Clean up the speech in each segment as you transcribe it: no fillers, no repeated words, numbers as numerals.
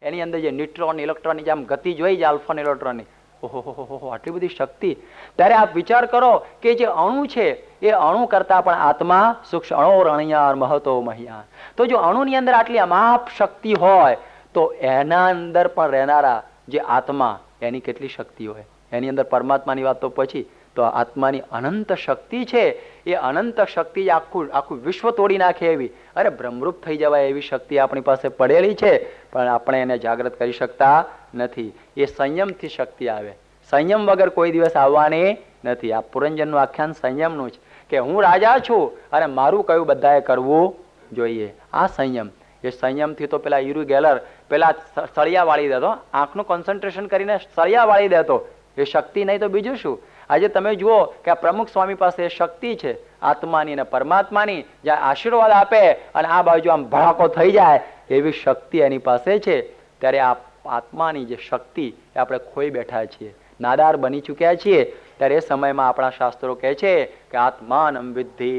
એની અંદર જે ન્યુટ્રોન ઇલેક્ટ્રોનની જેમ ગતિ જોઈ છે આલ્ફા ઇલેક્ટ્રોનની, ઓહો આટલી બધી શક્તિ. ત્યારે આપ વિચાર કરો કે જે અણુ છે એ અણુ કરતા પણ આત્મા સૂક્ષ્મ, અણોરણ્યાર મહતો મહ્યા. તો જો અણુની અંદર આટલી અમાપ શક્તિ હોય તો એના અંદર પણ રહેનારા જે આત્મા એની કેટલી શક્તિ હોય. એની અંદર પરમાત્માની વાત તો પછી, તો આત્માની અનંત શક્તિ છે. એ અનંત શક્તિ આખું આખું વિશ્વ તોડી નાખે એવી, અરે બ્રહ્મરૂપ થઈ જવાય એવી શક્તિ આપણી પાસે પડેલી છે, પણ આપણે એને જાગૃત કરી શકતા નથી. એ સંયમથી શક્તિ આવે, સંયમ વગર કોઈ દિવસ આવવાની નથી. આ પુરંજનનું આખ્યાન સંયમનું છે કે હું રાજા છું અને મારું કયું બધાએ કરવું જોઈએ. આ સંયમ, એ સંયમથી તો પેલા ઈરુ ગેલર પેલા સળિયા વાળી દેતો, આંખનું કોન્સન્ટ્રેશન કરીને સળિયા વાળી દેતો. એ શક્તિ નહીં તો બીજું શું. આજે તમે જુઓ કે આ પ્રમુખ સ્વામી પાસે શક્તિ છે આત્માની અને પરમાત્માની, જ્યાં આશીર્વાદ આપે અને આ બાજુ આમ ભડાકો થઈ જાય એવી શક્તિ એની પાસે છે. ત્યારે આ આત્માની જે શક્તિ એ આપણે ખોઈ બેઠા છીએ, નાદાર બની ચૂક્યા છીએ. ત્યારે એ સમયમાં આપણા શાસ્ત્રો કહે છે કે આત્માનમ વિદ્ધિ.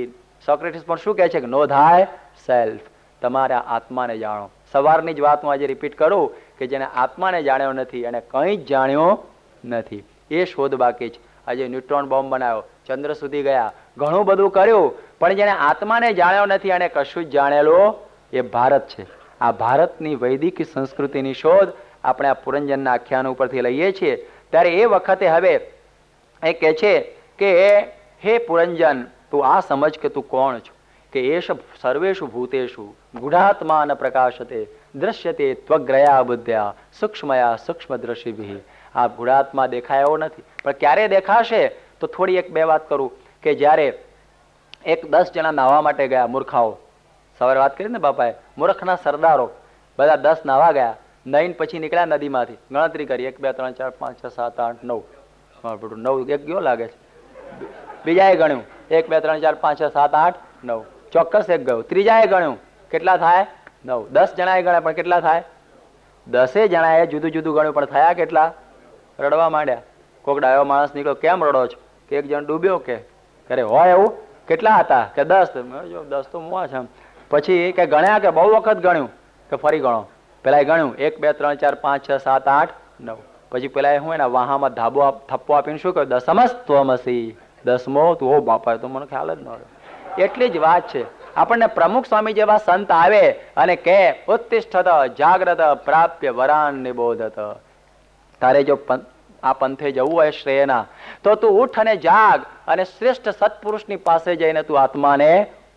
સોક્રેટિસ પણ શું કહે છે કે નો થાય સેલ્ફ, તમારા આત્માને જાણો. સવારની જ વાત હું આજે રિપીટ કરું કે જેને આત્માને જાણ્યો નથી એને કંઈ જ જાણ્યો નથી. એ શોધ બાકી છે. આજે ન્યુટ્રોન બોમ્બ બનાવ્યો, ચંદ્ર સુધી ગયા, ઘણું બધું કર્યું, પણ જેને આત્માને જાણ્યો નથી એને કશું જ જાણેલું એ ભારત છે. આ ભારતની વૈદિક સંસ્કૃતિની શોધ આપણે આ પુરંજનના આખ્યાન ઉપરથી લઈએ છીએ. ત્યારે એ વખતે હવે એ કહે છે કે હે પુરંજન, તું આ સમજ કે તું કોણ છો. કે એશ સર્વેષુ ભૂતેષુ ગુઢાત્મા ન પ્રકાશતે દ્રશ્યતે ત્વગ્રયા બુદ્ધ્યા સૂક્ષ્મયા સૂક્ષ્મદ્રષ્ટિભિ. આ ગુઢાત્મા દેખાય એવો નથી, પણ ક્યારે દેખાશે તો થોડી એક બે વાત કરું કે જ્યારે 10 જણા નાહવા માટે ગયા, મૂર્ખાઓ. સવારે વાત કરી ને બાપાએ, મૂર્ખના સરદારો બધા 10 નાહવા ગયા. નહીને પછી નીકળ્યા નદીમાંથી, ગણતરી કરી 1 2 3 4 5 6 7 8 9 9 એક ગયો લાગે છે. બીજાએ ગણ્યું 1 2 3 4 5 6 7 8 9, ચોક્કસ એક ગયો. ત્રીજાએ ગણ્યું કેટલા થાય 9. 10 જણાએ ગણ્યા પણ કેટલા થાય 10 જણાએ જુદું જુદું ગણ્યું પણ થયા કેટલા? રડવા માંડ્યા. કોક ડાયો માણસ નીકળ્યો, કેમ રડો છો? કે એક જણ ડૂબ્યો. કે અરે હોય એવું? કેટલા હતા? કે 10. 10 તો મુવા છે. પછી કે ગણ્યા? કે બહુ વખત ગણ્યું. કે ફરી ગણો. પેલા ગણ્યું 1 2 3 4 5 6 7 8 9. પછી પેલા હું એના વાહામાં ધાબો થપ્પો આપીને શું કહ્યું? દસમસ્ત્વમસી, 10મો તું. હો બાપા, તો મને ખ્યાલ જ ન રહ્યો. એટલી જ વાત છે. આપણને પ્રમુખ સ્વામી જેવા સંત આવે અને કે ઉત્તિષ્ઠત જાગ્રત પ્રાપ્ય વરાન નિબોધત. તારે જો આ પંથે જવું હોય શ્રેયના, તો તું ઉઠ અને જાગ અને શ્રેષ્ઠ સત્પુરુષની પાસે જઈને તું આત્માને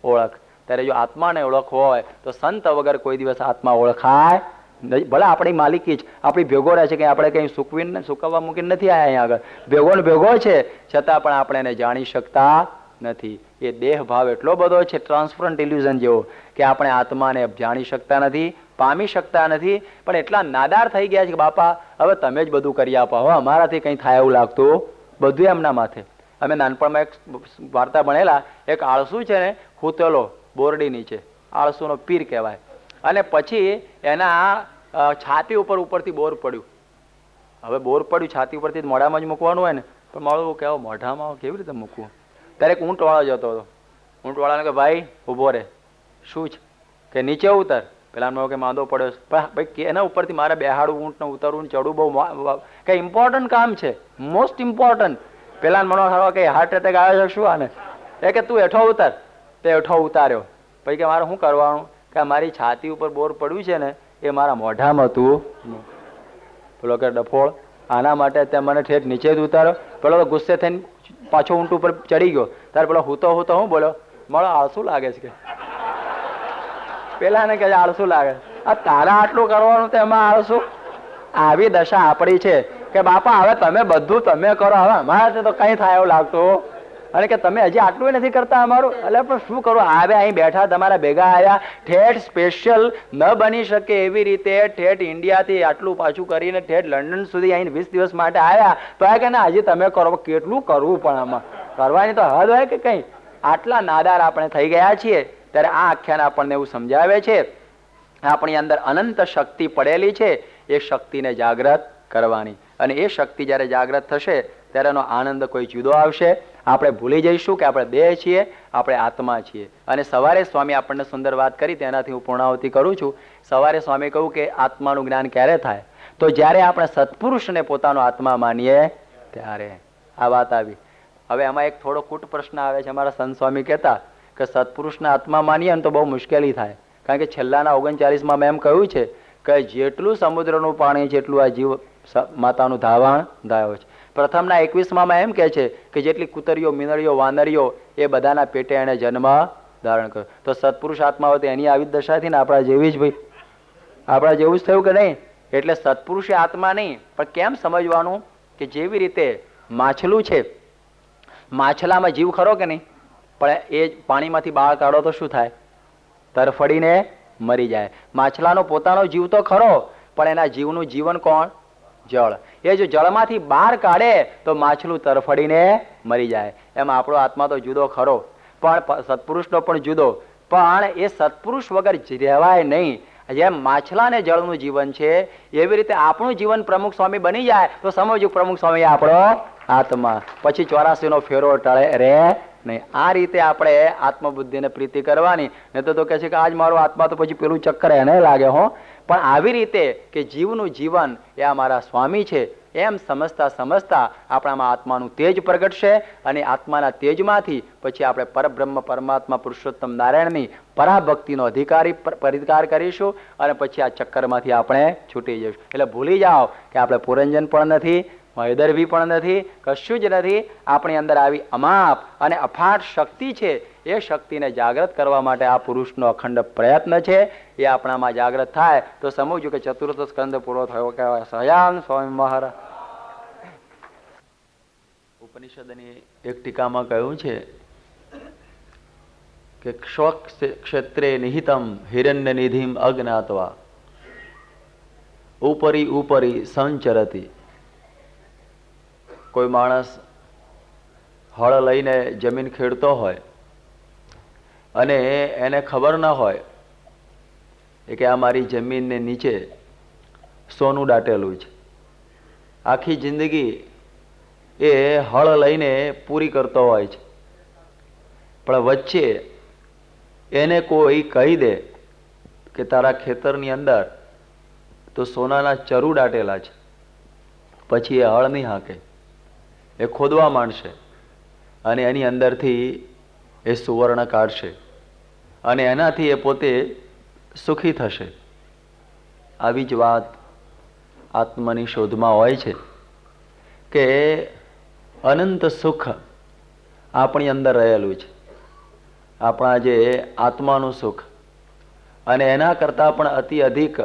ઓળખ. ત્યારે જો આત્માને ઓળખ હોય તો સંત વગર કોઈ દિવસ આત્મા ઓળખાય નહીં. ભલે આપણી માલિકી જ આપણી ભેગો રહે છે, કે આપણે કંઈ સૂકવીને સૂકવવા મૂકીને નથી આવ્યા અહીંયા આગળ, ભેગો ને ભેગો છે, છતાં પણ આપણે એને જાણી શકતા નથી. એ દેહ ભાવ એટલો બધો છે, ટ્રાન્સફરન્ટ ઇલ્યુઝન જેવો, કે આપણે આત્માને જાણી શકતા નથી, પામી શકતા નથી. પણ એટલા નાદાર થઈ ગયા છે કે બાપા હવે તમે જ બધું કરી આપો, હવે અમારાથી કંઈ થાય એવું લાગતું, બધું એમના માથે. અમે નાનપણમાં એક વાર્તા ભણેલા, એક આળસુ છે ને હૂતેલો બોરડી નીચે, આળસુનો પીર કહેવાય. અને પછી એના છાતી ઉપરથી બોર પડ્યું. હવે બોર પડ્યું છાતી ઉપરથી મોઢામાં જ મૂકવાનું હોય ને, પણ મારું કહેવો મોઢામાં કેવી રીતે મૂકવું? ત્યારે એક ઊંટવાળો જતો હતો. ઊંટવાળાને કે ભાઈ ઊભો રહે. શું છે? કે નીચે ઉતર. પેલા કે માંદો પડ્યો. પણ ભાઈ એના ઉપરથી મારે બેહાડવું, ઊંટને ઉતરવું ચડવું બહુ કઈ ઇમ્પોર્ટન્ટ કામ છે, મોસ્ટ ઇમ્પોર્ટન્ટ. પેલા મનો થયો કે હાર્ટ એટેક આવે છે શું આને? એ કે તું હેઠો ઉતર. તે હેઠો ઉતાર્યો. પછી કે મારે શું કરવાનું? કે મારી છાતી ઉપર બોર પડ્યું છે ને એ મારા મોઢામાં હતું. પેલો કે ડફોળ, આના માટે તે મને ઠેઠ નીચે જ ઉતાર્યો. પેલો તો ગુસ્સે થઈને પાછો ઊંટ ઉપર ચડી ગયો. ત્યારે પેલો હું હું બોલ્યો, મારો આળસુ લાગે છે. કે પેલા ને કે આળસુ લાગે. આ તારા આટલું કરવાનું તેમાં આળસુ? આવી દશા આપણી છે કે બાપા હવે તમે બધું તમે કરો, હવે અમારાથી તો કઈ થાય એવું લાગતું. અને કે તમે હજી આટલું નથી કરતા અમારું. એટલે પણ શું કરું? આવે અહીં બેઠા તમારા ભેગા આવ્યા, ઠેઠ સ્પેશિયલ ન બની શકે એવી રીતે ઠેઠ ઇન્ડિયાથી આટલું પાછું કરીને ઠેઠ લંડન સુધી અહીં 20 દિવસ માટે આવ્યા, તો આ કે ના હજી તમે કરો. કેટલું કરવું પણ આમાં કરવાની તો હદ હોય કે કઈ? આટલા નાદાર આપણે થઈ ગયા છીએ. ત્યારે આ આખ્યાન આપણને એવું સમજાવે છે આપણી અંદર અનંત શક્તિ પડેલી છે, એ શક્તિને જાગૃત કરવાની. અને એ શક્તિ જ્યારે જાગૃત થશે ત્યારે એનો આનંદ કોઈ જુદો આવશે. આપણે ભૂલી જઈશું કે આપણે દેહ છીએ, આપણે આત્મા છીએ. અને સવારે સ્વામી આપણને સુંદર વાત કરી, તેનાથી હું પૂર્ણાહુતિ કરું છું. સવારે સ્વામી કહ્યું કે આત્માનું જ્ઞાન ક્યારે થાય? તો જ્યારે આપણે સત્પુરુષને પોતાનો આત્મા માનીએ ત્યારે. આ વાત આવી. હવે એમાં એક થોડો કૂટ પ્રશ્ન આવે છે. અમારા સંત સ્વામી કહેતા કે સત્પુરુષના આત્મા માનીએ ને તો બહુ મુશ્કેલી થાય. કારણ કે છેલ્લાના 39માં મેં એમ કહ્યું છે કે જેટલું સમુદ્રનું પાણી જેટલું આ જીવ માતાનું ધાવણ ધાયો છે. પ્રથમના 21માં એમ કહે છે કે જેટલી કૂતરીઓ, મીનળીઓ, વાનરીઓ એ બધાના પેટે એને જન્મ ધારણ કર્યો. તો સત્પુરુષ આત્મા હોય તો એની આવી દશા હતી ને આપણા જેવી જ ભાઈ, આપણા જેવું જ થયું કે નહીં? એટલે સત્પુરુષે આત્મા નહીં, પણ કેમ સમજવાનું કે જેવી રીતે માછલું છે, માછલામાં જીવ ખરો કે નહીં? પણ એ પાણીમાંથી બહાર કાઢો તો શું થાય? તરફડીને મરી જાય. માછલાનો પોતાનો જીવ તો ખરો, પણ એના જીવનું જીવન કોણ? જળ. એ જો જળમાંથી બહાર કાઢે તો માછલું તરફડીને મરી જાય. એમ આપણો આત્મા તો જુદો ખરો, પણ સત્પુરુષનો પણ જુદો. પણ એ સત્પુરુષ વગર રહેવાય નહીં. જેમ માછલાને જળનું જીવન છે એવી રીતે આપણું જીવન પ્રમુખ સ્વામી બની જાય તો સમજવું પ્રમુખ સ્વામી આપણો આત્મા. પછી 84નો ફેરો ટળે રે નહીં. આ રીતે આપણે આત્મબુદ્ધિને પ્રીતિ કરવાની. નહીં તો કહે છે કે આજ મારો આત્મા તો પછી પેલું ચક્કર એને લાગે હો. પણ આવી રીતે કે જીવનું જીવન એ આ મારા સ્વામી છે એમ સમજતા સમજતા આપણામાં આત્માનું તેજ પ્રગટશે. અને આત્માના તેજમાંથી પછી આપણે પરબ્રહ્મ પરમાત્મા પુરુષોત્તમ નારાયણની પરાભક્તિનો પરિકાર કરીશું. અને પછી આ ચક્કરમાંથી આપણે છૂટી જઈશું. એટલે ભૂલી જાઓ કે આપણે પુરંજન પણ નથી, મહેદરભી પણ નથી, કશું જ નથી. આપણી અંદર આવી અમાપ અને અફાટ શક્તિ છે. એ શક્તિને જાગૃત કરવા માટે આ પુરુષનો અખંડ પ્રયત્ન છે. એ આપણામાં જાગૃત થાય તો સમજવું કે ચતુર્થ સ્કંદ પૂરો થયો કહેવાય. સયાન સ્વામી મહારાજ ઉપનિષદની એક ટીકામાં કહ્યું છે કે ક્ષેત્રે નિહિતમ હિરણ્ય નિધિમ અજ્ઞાત્વા ઉપરી ઉપરી સંચરતી. કોઈ માણસ હળ લઈને જમીન ખેડતો હોય અને એને ખબર ના હોય કે આ મારી જમીનને નીચે સોનું દાટેલું છે. આખી જિંદગી એ હળ લઈને પૂરી કરતો હોય છે, પણ વચ્ચે એને કોઈ કહી દે કે તારા ખેતરની અંદર તો સોનાના ચરુ દાટેલા છે, પછી એ હળ નહીં હાંકે, એ ખોદવા માંડશે અને એની અંદરથી એ સુવર્ણ કાઢશે અને એનાથી એ પોતે સુખી થશે. આવી જ વાત આત્માની શોધમાં હોય છે કે અનંત સુખ આપણી અંદર રહેલું છે. આપણા જે આત્માનું સુખ અને એના કરતાં પણ અતિ અધિક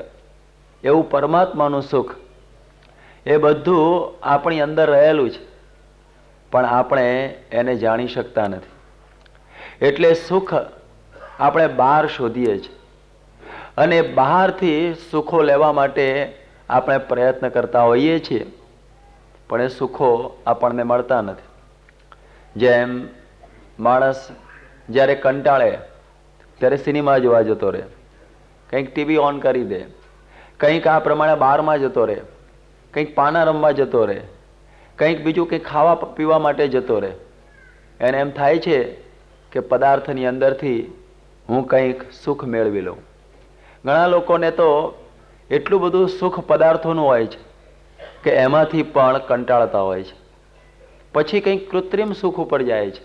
એવું પરમાત્માનું સુખ, એ બધું આપણી અંદર રહેલું છે, પણ આપણે એને જાણી શકતા નથી. એટલે સુખ આપણે બહાર શોધીએ છીએ અને બહારથી સુખો લેવા માટે આપણે પ્રયત્ન કરતા હોઈએ છીએ, પણ એ સુખો આપણને મળતા નથી. જેમ માણસ જ્યારે કંટાળે ત્યારે સિનેમા જોવા જતો રહે, કંઈક ટીવી ઓન કરી દે, કંઈક આ પ્રમાણે બારમાં જતો રહે, કંઈક પાના રમવા જતો રહે, કંઈક બીજું કંઈક ખાવા પીવા માટે જતો રહે. એને એમ થાય છે કે પદાર્થની અંદરથી હું કંઈક સુખ મેળવી લઉં. ઘણા લોકોને તો એટલું બધું સુખ પદાર્થોનું હોય છે કે એમાંથી પણ કંટાળતા હોય છે, પછી કંઈક કૃત્રિમ સુખ ઉપર જાય છે.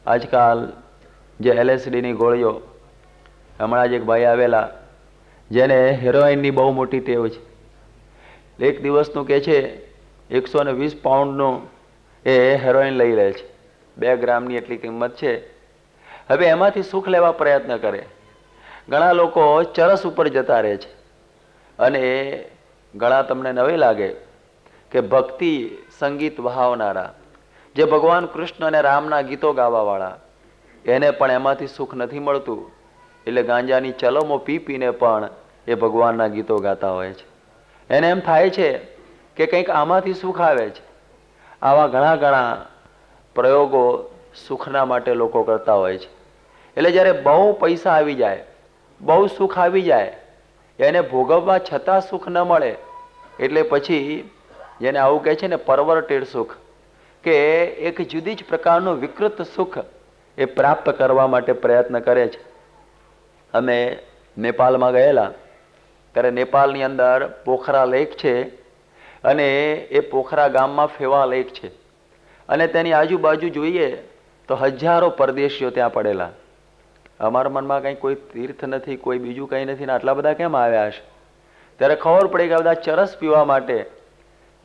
આજકાલ જે LSDની ગોળીઓ, હમણાં જ એક ભાઈ આવેલા જેને હેરોઇનની બહુ મોટી ટેવ છે. એક દિવસનું કહે છે 120 પાઉન્ડનું એ હેરોઇન લઈ લે છે. 2 ગ્રામની એટલી કિંમત છે. હવે એમાંથી સુખ લેવા પ્રયત્ન કરે. ઘણા લોકો ચરસ ઉપર જતા રહે છે અને ઘણા તમને નવી લાગે કે ભક્તિ સંગીત વહાવનારા, જે ભગવાન કૃષ્ણ અને રામના ગીતો ગાવાવાળા, એને પણ એમાંથી સુખ નથી મળતું. એટલે ગાંજાની ચલમો પી પીને પણ એ ભગવાનના ગીતો ગાતા હોય છે. એને એમ થાય છે કે કંઈક આમાંથી સુખ આવે છે. આવા ઘણા ઘણા પ્રયોગો સુખના માટે લોકો કરતા હોય છે. એટલે જ્યારે બહુ પૈસા આવી જાય, બહુ સુખ આવી જાય, એને ભોગવવા છતાં સુખ ન મળે એટલે પછી જેને આવું કહે છે ને પરવર્ટેડ સુખ, કે એક જુદી જ પ્રકારનું વિકૃત સુખ એ પ્રાપ્ત કરવા માટે પ્રયત્ન કરે છે. અમે નેપાળમાં ગયેલા ત્યારે નેપાળની અંદર પોખરા લેક છે અને એ પોખરા ગામમાં ફેવા લેક છે અને તેની આજુબાજુ જોઈએ તો હજારો પરદેશીઓ ત્યાં પડેલા. અમારા મનમાં કંઈ કોઈ તીર્થ નથી, કોઈ બીજું કંઈ નથી ને આટલા બધા કેમ આવ્યા હશે? ત્યારે ખબર પડી કે બધા ચરસ પીવા માટે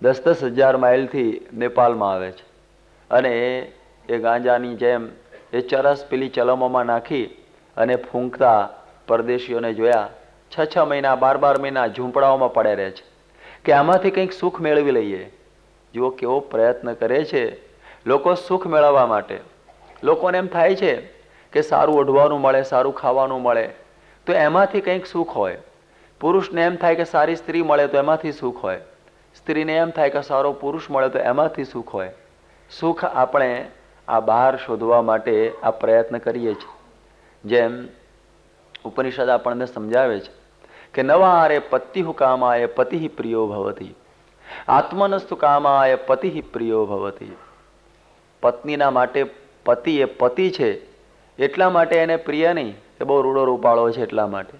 10-10 હજાર માઇલથી નેપાળમાં આવે છે અને એ ગાંજાની જેમ એ ચરસ પેલી ચલમોમાં નાખી અને ફૂંકતા પરદેશીઓને જોયા. 6-6 મહિના 12-12 મહિના ઝૂંપડાઓમાં પડે રહે છે કે આમાંથી કંઈક સુખ મેળવી લઈએ. જુઓ કેવો પ્રયત્ન કરે છે લોકો સુખ મેળવવા માટે. લોકોને એમ થાય છે કે સારું ઓઢવાનું મળે, સારું ખાવાનું મળે તો એમાંથી કંઈક સુખ હોય. પુરુષને એમ થાય કે સારી સ્ત્રી મળે તો એમાંથી સુખ હોય. સ્ત્રીને એમ થાય કે સારો પુરુષ મળે તો એમાંથી સુખ હોય. સુખ આપણે આ બહાર શોધવા માટે આ પ્રયત્ન કરીએ છીએ. જેમ ઉપનિષદ આપણને સમજાવે છે કે નવારે પતિ કામાય પતિ પ્રિયો ભવતી, આત્મનસ્તુ કામાય પતિ પ્રિયો ભવતી. પત્નીના માટે પતિ એ પતિ છે એટલા માટે એને પ્રિય નહીં, એ બહુ રૂડો રૂપાળો છે એટલા માટે,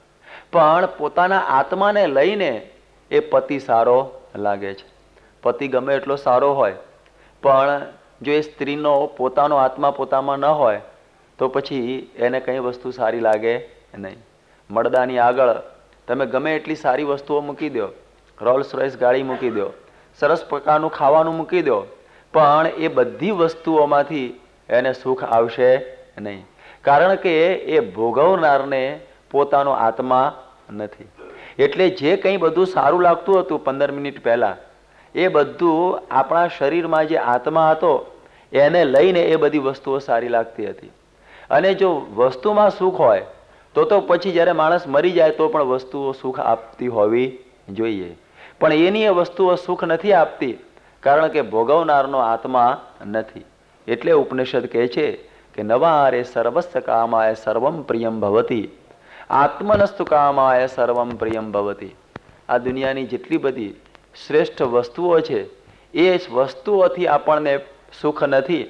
પણ પોતાના આત્માને લઈને એ પતિ સારો લાગે છે. પતિ ગમે એટલો સારો હોય પણ જો એ સ્ત્રીનો પોતાનો આત્મા પોતામાં ન હોય તો પછી એને કંઈ વસ્તુ સારી લાગે નહીં. મળદાની આગળ તમે ગમે એટલી સારી વસ્તુઓ મૂકી દો, રોલ્સ રોયસ ગાડી મૂકી દો, સરસ પ્રકારનું ખાવાનું મૂકી દો, પણ એ બધી વસ્તુઓમાંથી એને સુખ આવશે નહીં, કારણ કે એ ભોગવનારને પોતાનો આત્મા નથી. એટલે જે કંઈ બધું સારું લાગતું હતું 15 મિનિટ પહેલાં, એ બધું આપણા શરીરમાં જે આત્મા હતો એને લઈને એ બધી વસ્તુઓ સારી લાગતી હતી. અને જો વસ્તુમાં સુખ હોય તો પછી જ્યારે માણસ મરી જાય તો પણ વસ્તુઓ સુખ આપતી હોવી જોઈએ, પણ એની એ વસ્તુઓ સુખ નથી આપતી કારણ કે ભોગવનારનો આત્મા નથી. એટલે ઉપનિષદ કહે છે કે નવારે સર્વસ્વ કામાય સર્વમ પ્રિયમ ભવતી, આત્મનસ્તુ કામાય સર્વમ પ્રિયમ ભવતી. આ દુનિયાની જેટલી બધી શ્રેષ્ઠ વસ્તુઓ છે એ વસ્તુઓથી આપણને સુખ નથી,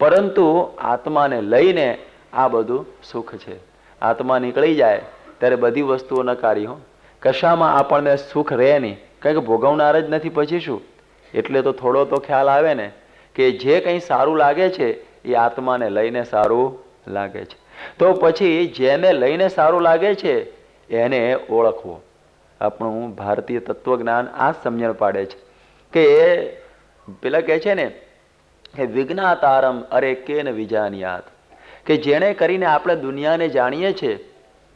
પરંતુ આત્માને લઈને આ બધું સુખ છે. આત્મા નીકળી જાય ત્યારે બધી વસ્તુઓ નકારી. કશામાં આપણને સુખ રહે નહીં, કારણ કે ભોગવનાર જ નથી પછી શું? એટલે તો થોડો તો ખ્યાલ આવે ને કે જે કંઈ સારું લાગે છે એ આત્માને લઈને સારું લાગે છે. તો પછી જેને લઈને સારું લાગે છે એને ઓળખવો. આપણું ભારતીય તત્વજ્ઞાન આ સમજણ પાડે છે કે પેલા કહે છે ને કે વિજ્ઞાતારમ અરે કેન વિજાનિયાત, કે જેને કરીને આપણે દુનિયાને જાણીએ છીએ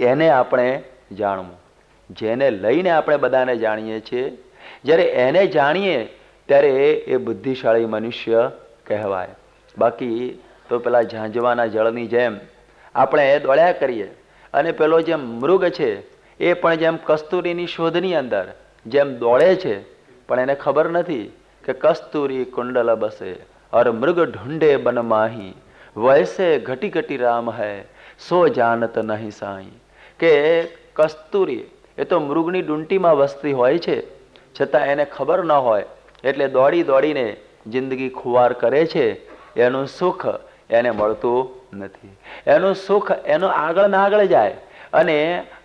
એને આપણે જાણવું. જેને લઈને આપણે બધાને જાણીએ છીએ, જ્યારે એને જાણીએ ત્યારે એ બુદ્ધિશાળી મનુષ્ય કહેવાય. બાકી તો પેલા ઝાંઝવાના જળની જેમ આપણે દોડ્યા કરીએ અને પેલો જેમ મૃગ છે એ પણ જેમ કસ્તુરીની શોધની અંદર જેમ દોડે છે, પણ એને ખબર નથી કે કસ્તુરી કુંડલ બસે और मृग ढूंढे बन माही, वैसे घटी घटी राम है સો જાનત નહીં સાઈ. કે કસ્તુરી એ તો મૃગની ડૂંટીમાં વસતી હોય છે, છતાં એને ખબર ન હોય એટલે દોડી દોડીને જિંદગી ખુવાર કરે છે. એનું સુખ એને મળતું નથી. એનું સુખ એનો આગળ ને આગળ જાય અને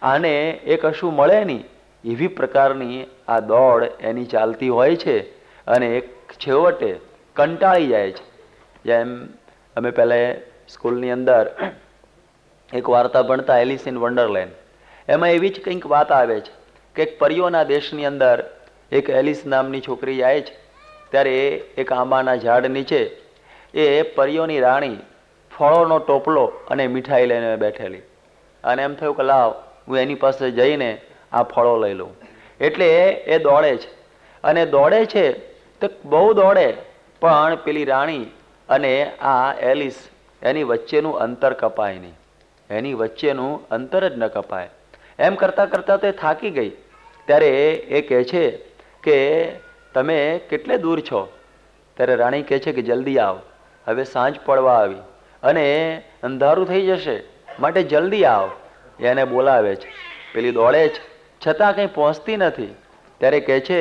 આને એ કશું મળે નહીં. એવી પ્રકારની આ દોડ એની ચાલતી હોય છે અને એક છેવટે કંટાળી જાય છે. જેમ અમે પહેલાં સ્કૂલની અંદર એક વાર્તા ભણતા, એલિસ ઇન વન્ડરલેન્ડ, એમાં એવી જ કંઈક વાત આવે છે કે એક પરીઓના દેશની અંદર એક એલિસ નામની છોકરી જાય છે. ત્યારે એક આંબાના ઝાડ નીચે એ પરીઓની રાણી ફળોનો ટોપલો અને મીઠાઈ લઈને બેઠેલી, અને એમ થયું કે લાવ હું એની પાસે જઈને આ ફળો લઈ લઉં. એટલે એ દોડે છે અને દોડે છે તો બહુ દોડે, પણ પેલી રાણી અને આ એલિસ એની વચ્ચેનું અંતર કપાય નહીં. એની વચ્ચેનું અંતર જ ન કપાય. એમ કરતાં કરતાં તો એ થાકી ગઈ. ત્યારે એ કહે છે કે તમે કેટલે દૂર છો? ત્યારે રાણી કહે છે કે જલ્દી આવ, હવે સાંજ પડવા આવી અને અંધારું થઈ જશે, માટે જલ્દી આવ. એને બોલાવે છે. પેલી દોડે છે છતાં કંઈ પહોંચતી નથી. ત્યારે કહે છે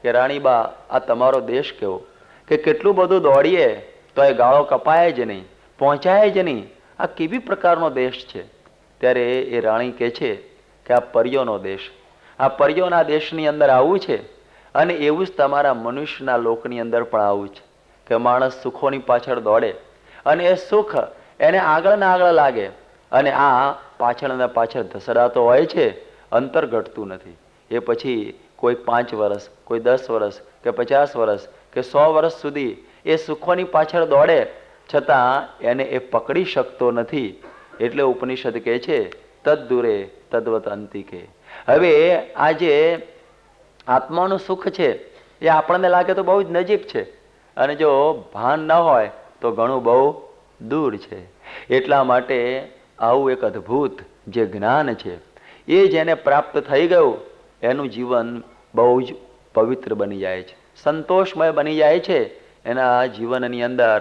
કે રાણીબા, આ તમારો દેશ કેવો? કે કેટલું બધું દોડીએ તો એ ગાળો કપાય જ નહીં, પહોંચાય જ નહીં. આ કેવી પ્રકારનો દેશ છે? ત્યારે એ રાણી કહે છે કે આ પર્યોનો દેશ, આ પર્યોના દેશની અંદર આવું છે. અને એવું જ તમારા મનુષ્યના લોકની અંદર પણ આવું છે કે માણસ સુખોની પાછળ દોડે અને એ સુખ એને આગળ ને આગળ લાગે અને આ પાછળ ને પાછળ ધસડાતો હોય છે, અંતર ઘટતું નથી. એ પછી કોઈ 5 વર્ષ, કોઈ 10 વર્ષ કે 50 વર્ષ કે 100 વર્ષ સુધી એ સુખોની પાછળ દોડે, છતાં એને એ પકડી શકતો નથી. એટલે ઉપનિષદ કહે છે તદ દૂરે તદ્વત અંતિકે. હવે આ જે આત્માનું સુખ છે એ આપણને લાગે તો બહુ જ નજીક છે અને જો ભાન ન હોય તો ઘણું બહુ દૂર છે. એટલા માટે આવું એક અદ્ભુત જે જ્ઞાન છે એ જેને પ્રાપ્ત થઈ ગયું એનું જીવન બહુ જ પવિત્ર બની જાય છે, સંતોષમય બની જાય છે. એના જીવનની અંદર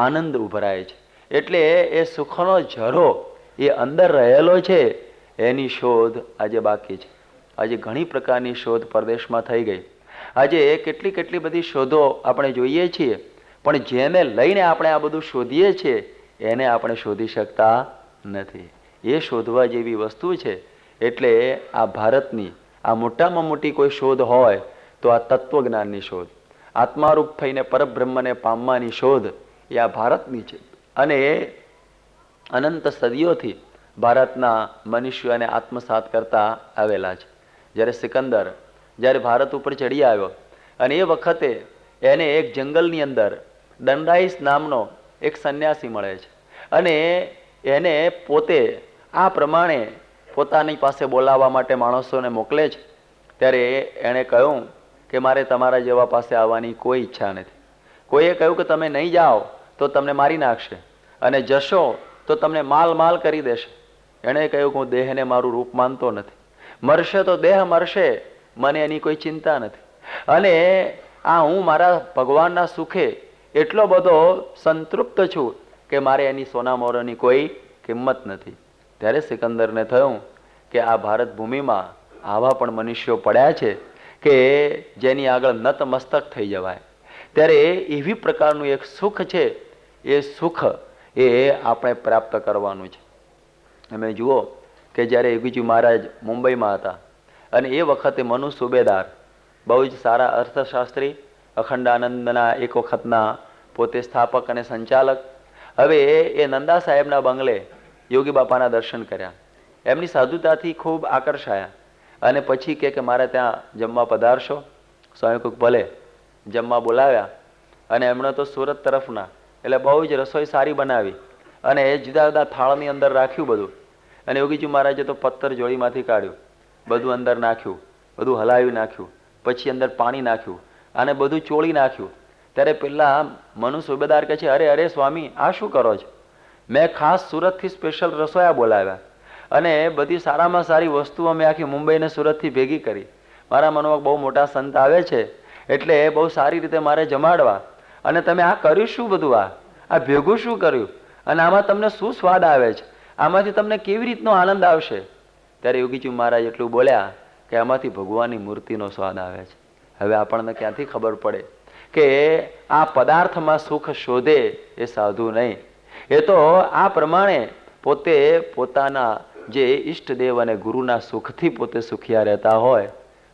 આનંદ ઉભરાય છે. એટલે એ સુખનો ઝરો એ અંદર રહેલો છે, એની શોધ આજે બાકી છે. આજે ઘણી પ્રકારની શોધ પરદેશમાં થઈ ગઈ. આજે કેટલી બધી શોધો આપણે જોઈએ છીએ, પણ જેને લઈને આપણે આ બધું શોધીએ છીએ એને આપણે શોધી શકતા નથી. એ શોધવા જેવી વસ્તુ છે. એટલે આ ભારતની આ મોટામાં મોટી કોઈ શોધ હોય તો આ તત્વજ્ઞાનની શોધ, આત્મારૂપ થઈને પરબ્રહ્મને પામવાની શોધ એ આ ભારતની છે. અને અનંત સદીઓથી ભારતના મનુષ્યોને આત્મસાત કરતા આવેલા છે. જ્યારે સિકંદર જ્યારે ભારત ઉપર ચડી આવ્યો અને એ વખતે એને એક જંગલની અંદર દંડાઈસ નામનો એક સંન્યાસી મળે છે અને એને પોતે આ પ્રમાણે પોતાની પાસે બોલાવવા માટે માણસોને મોકલે છે. ત્યારે એણે કહ્યું કે મારે તમારા જેવા પાસે આવવાની કોઈ ઈચ્છા નથી. કોઈએ કહ્યું કે તમે નહીં જાઓ તો તમને મારી નાખશે અને જશો તો તમને માલ કરી દેશે. એણે કહ્યું કે હું દેહને મારું રૂપ માનતો નથી, મરશે તો દેહ મરશે, મને એની કોઈ ચિંતા નથી. અને આ હું મારા ભગવાનના સુખે એટલો બધો સંતૃપ્ત છું કે મારે એની સોના મોરાની કોઈ કિંમત નથી. ત્યારે સિકંદરને થયું કે આ ભારત ભૂમિમાં આવા પણ મનુષ્યો પડ્યા છે કે જેની આગળ નતમસ્તક થઈ જવાય. ત્યારે એવી પ્રકારનું એક સુખ છે, એ સુખ એ આપણે પ્રાપ્ત કરવાનું છે. તમે જુઓ કે જ્યારે યોગીજી મહારાજ મુંબઈમાં હતા અને એ વખતે મનુ સુબેદાર બહુ જ સારા અર્થશાસ્ત્રી, અખંડાનંદના એક વખતના પોતે સ્થાપક અને સંચાલક. હવે એ નંદા સાહેબના બંગલે યોગી બાપાના દર્શન કર્યા. એમની સાધુતાથી ખૂબ આકર્ષાયા અને પછી કે મારે ત્યાં જમવા પધારશો. સ્વામી કોક ભલે. જમવા બોલાવ્યા અને એમણે તો સુરત તરફના એટલે બહુ જ રસોઈ સારી બનાવી અને એ જુદા જુદા થાળની અંદર રાખ્યું બધું. અને યોગીજી મહારાજે તો પથ્થર જોડીમાંથી કાઢ્યું, બધું અંદર નાખ્યું, બધું હલાવી નાખ્યું, પછી અંદર પાણી નાખ્યું અને બધું ચોળી નાખ્યું. ત્યારે પેલા મનુ સુબેદાર કહે છે, અરે સ્વામી આ શું કરો છો? મેં ખાસ સુરતથી સ્પેશિયલ રસોયા બોલાવ્યા અને બધી સારામાં સારી વસ્તુઓ મેં આખી મુંબઈ ને સુરતથી ભેગી કરી. મારા મનમાં બહુ મોટા સંત આવે છે એટલે બહુ સારી રીતે મારે જમાડવા, અને તમે આ કર્યું શું? બધું આ ભેગું શું કર્યું? અને આમાં તમને શું સ્વાદ આવે છે? આમાંથી તમને કેવી રીતનો આનંદ આવશે? ત્યારે યોગીજી મહારાજ એટલું બોલ્યા કે આમાંથી ભગવાનની મૂર્તિનો સ્વાદ આવે છે. હવે આપણને ક્યાંથી ખબર પડે કે આ પદાર્થમાં સુખ શોધે એ સાધુ નહીં, એ તો આ પ્રમાણે પોતે પોતાના જે ઈષ્ટદેવ અને ગુરુના સુખથી પોતે સુખિયા રહેતા હોય.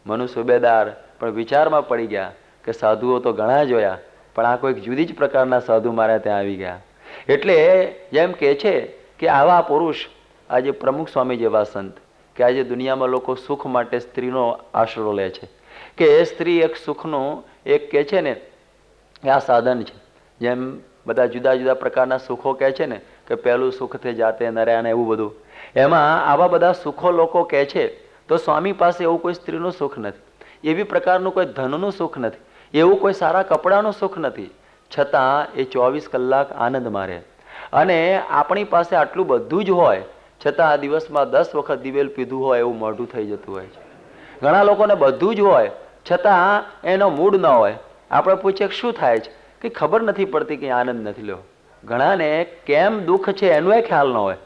મનુ સુબેદાર પણ વિચારમાં પડી ગયા કે સાધુઓ તો ઘણા જોયા, પણ આ કોઈક જુદી જ પ્રકારના સાધુ મારે ત્યાં આવી ગયા. એટલે જેમ કે છે કે આવા પુરુષ આજે પ્રમુખ સ્વામી જેવા સંત કે આજે દુનિયામાં લોકો સુખ માટે સ્ત્રીનો આશરો લે છે કે એ સ્ત્રી એક સુખનું એક કહે છે ને આ સાધન છે. જેમ બધા જુદા જુદા પ્રકારના સુખો કહે છે ને કે પહેલું સુખ તે જાતે નર્યા ને એવું બધું, એમાં આવા બધા સુખો લોકો કહે છે. તો સ્વામી પાસે એવું કોઈ સ્ત્રીનું સુખ નથી, એવી પ્રકારનું કોઈ ધનનું સુખ નથી, એવું કોઈ સારા કપડાનું સુખ નથી, છતાં એ 24 કલાક આનંદમાં રહે. અને આપણી પાસે આટલું બધું જ હોય છતાં આ દિવસમાં 10 વખત દિવેલ પીધું હોય એવું મોઢું થઈ જતું હોય છે. ઘણા લોકોને બધું જ હોય છતાં એનો મૂડ ન હોય. આપણે પૂછીએ શું થાય છે કે ખબર નથી પડતી કે આનંદ નથી લેવો. ઘણાને કેમ દુઃખ છે એનો ખ્યાલ ન હોય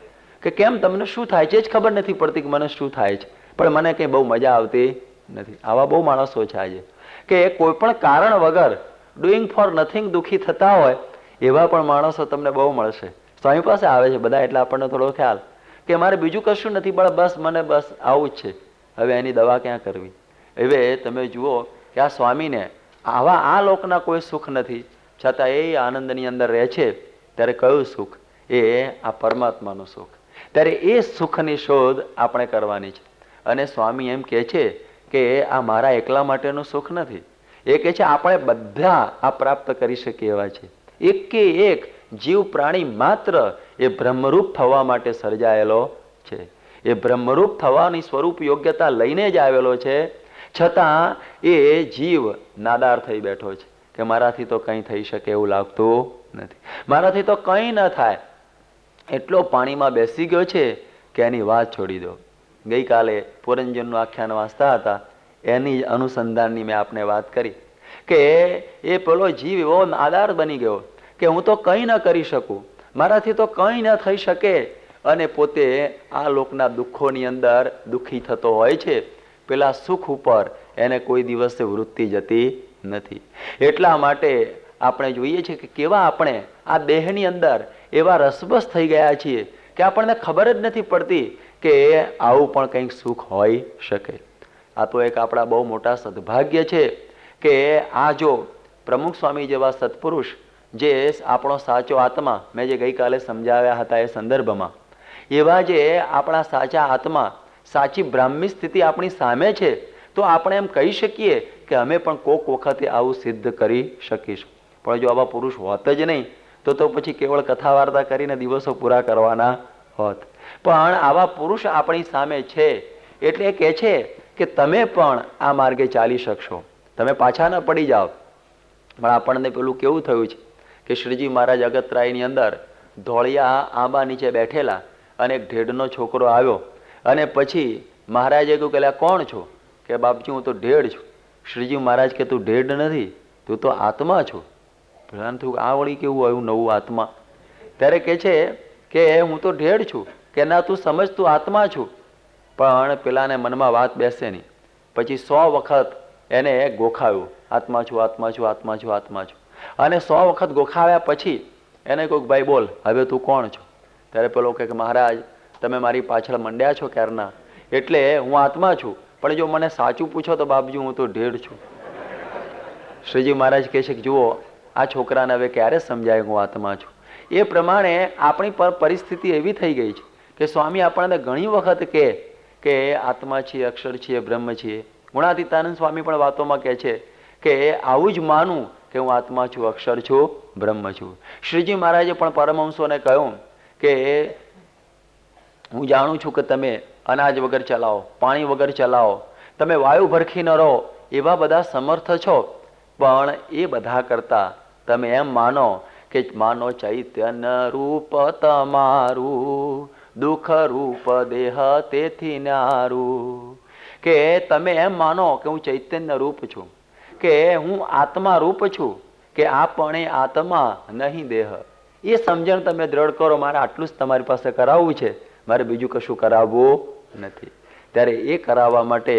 કે કેમ તમને શું થાય છે જ ખબર નથી પડતી કે મને શું થાય છે, પણ મને કંઈ બહુ મજા આવતી નથી. આવા બહુ માણસો છે આજે કે કોઈ પણ કારણ વગર ડુઈંગ ફોર નથિંગ દુઃખી થતા હોય એવા પણ માણસો તમને બહુ મળશે. સ્વામી પાસે આવે છે બધા, એટલે આપણને થોડો ખ્યાલ કે મારે બીજું કશું નથી, પણ બસ મને બસ આવું જ છે. હવે એની દવા ક્યાં કરવી? હવે તમે જુઓ કે આ સ્વામીને આવા આ લોકના કોઈ સુખ નથી, છતાં એ આનંદની અંદર રહે છે. ત્યારે કયું સુખ? એ આ પરમાત્માનું સુખ. ત્યારે એ સુખની શોધ આપણે કરવાની છે. અને સ્વામી એમ કહે છે કે આ મારા એકલા માટેનું સુખ નથી. એ કહે છે આપણે બધા આ પ્રાપ્ત કરી શકીએ એવા છે. એકે એક જીવ પ્રાણી માત્ર એ બ્રહ્મરૂપ થવા માટે સર્જાયેલો છે. એ બ્રહ્મરૂપ થવાની સ્વરૂપ યોગ્યતા લઈને જ આવેલો છે. છતાં એ જીવ નાદાર થઈ બેઠો છે કે મારાથી તો કંઈ થઈ શકે એવું લાગતું નથી, મારાથી તો કંઈ ન થાય. એટલો પાણીમાં બેસી ગયો છે કે એની વાત છોડી દો. ગઈકાલે પુરંજનનું આખ્યાન વાંચતા હતા, એની અનુસંધાનની મેં આપને વાત કરી કે એ પેલો જીવ એવો નાદાર બની ગયો કે હું તો કંઈ ન કરી શકું, મારાથી તો કંઈ ન થઈ શકે, અને પોતે આ લોકના દુઃખોની અંદર દુઃખી થતો હોય છે. પેલા સુખ ઉપર એને કોઈ દિવસે વૃત્તિ જતી નથી. એટલા માટે આપણે જોઈએ છીએ કે કેવા આપણે આ દેહની અંદર એવા રસબસ થઈ ગયા છીએ કે આપણને ખબર જ નથી પડતી કે આવું પણ કંઈક સુખ હોઈ શકે. આ તો એક આપણા બહુ મોટા સદભાગ્ય છે કે આ જો પ્રમુખ સ્વામી જેવા સત્પુરુષ, જે આપણો સાચો આત્મા, મેં જે ગઈકાલે સમજાવ્યા હતા એ સંદર્ભમાં, એવા જે આપણા સાચા આત્મા, સાચી બ્રાહ્મી સ્થિતિ આપણી સામે છે, તો આપણે એમ કહી શકીએ કે અમે પણ કોક વખતે આવું સિદ્ધ કરી શકીશું. પણ જો આવા પુરુષ હોત જ નહીં તો પછી કેવળ કથા વાર્તા કરીને દિવસો પૂરા કરવાના હોત. પણ આવા પુરુષ આપણી સામે છે, એટલે કહે છે કે તમે પણ આ માર્ગે ચાલી શકશો, તમે પાછા ન પડી જાઓ. પણ આપણને પેલું કેવું થયું છે કે શ્રીજી મહારાજ અગતરાયની અંદર ધોળિયા આંબા નીચે બેઠેલા, અને એક ઢેઢનો છોકરો આવ્યો, અને પછી મહારાજે કહ્યું કે કોણ છો? કે બાપજી હું તો ઢેઢ છું. શ્રીજી મહારાજ કે તું ઢેઢ નથી, તું તો આત્મા છો. પેલાને થયું આ વળી કેવું આવ્યું નવું આત્મા? ત્યારે કહે છે કે હું તો ઢેઢ છું. કે ના તું સમજ, તું આત્મા છું. પણ પેલાને મનમાં વાત બેસે નહીં. પછી 100 વખત એને ગોખાવ્યું, આત્મા છું, આત્મા છું, આત્મા છું, આત્મા છું. અને 100 વખત ગોખાવ્યા પછી એને કહ્યું ભાઈ બોલ હવે તું કોણ છો? ત્યારે પેલો કહે કે મહારાજ તમે મારી પાછળ મંડ્યા છો ક્યારના, એટલે હું આત્મા છું, પણ જો મને સાચું પૂછો તો બાપજી હું તો ઢેઢ છું. શ્રીજી મહારાજ કહે છે કે જુઓ આ છોકરાને હવે ક્યારે સમજાય હું આત્મા છું? એ પ્રમાણે આપણી પર પરિસ્થિતિ એવી થઈ ગઈ છે કે સ્વામી આપણને ઘણી વખત કહે કે આત્મા છીએ, અક્ષર છીએ, બ્રહ્મ છીએ. ગુણાતીતાનંદ સ્વામી પણ વાતોમાં કહે છે કે આવું જ માનું કે હું આત્મા છું, અક્ષર છું, બ્રહ્મ છું. શ્રીજી મહારાજે પણ પરમહંસોને કહ્યું કે હું જાણું છું કે તમે અનાજ વગર ચલાવો, પાણી વગર ચલાવો, તમે વાયુ ભરખી ન રહો, એવા બધા સમર્થ છો. પણ એ બધા કરતા તમે એમ માનો કે માનો ચૈતન્ય રૂપ તમારું, દુઃખ રૂપ દેહ તેથી ન્યારું. કે તમે એમ માનો કે હું ચૈતન્ય રૂપ છું, કે હું આત્મા રૂપ છું, કે આ પણ આત્મા નહીં દેહ. એ સમજણ તમે દ્રઢ કરો. મારે આટલું જ તમારી પાસે કરાવવું છે, મારે બીજું કશું કરાવવું નથી. ત્યારે એ કરાવવા માટે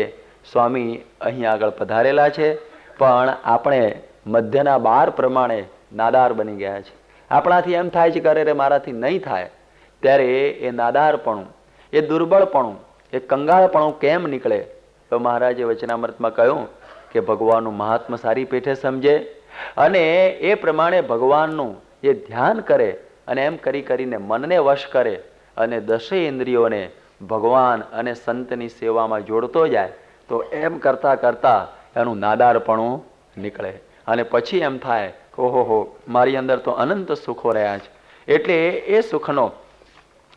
સ્વામી અહીં આગળ પધારેલા છે. પણ આપણે મધ્યના 12 પ્રમાણે નાદાર બની ગયા છે. આપણાથી એમ થાય છે કે અરે મારાથી નહીં થાય. ત્યારે એ નાદારપણું, એ દુર્બળપણું, એ કંગાળપણું કેમ નીકળે? તો મહારાજે વચનામૃતમાં કહ્યું કે ભગવાનનું મહાત્મ્ય સારી પેઠે સમજે, અને એ પ્રમાણે ભગવાનનું એ ધ્યાન કરે, અને એમ કરીને મનને વશ કરે, અને 10 ઇન્દ્રિયોને ભગવાન અને સંતની સેવામાં જોડતો જાય. તો એમ કરતા કરતા એનું નાદારપણું નીકળે, અને પછી એમ થાય કે ઓહો મારી અંદર તો અનંત સુખો રહ્યા છે. એટલે એ સુખનો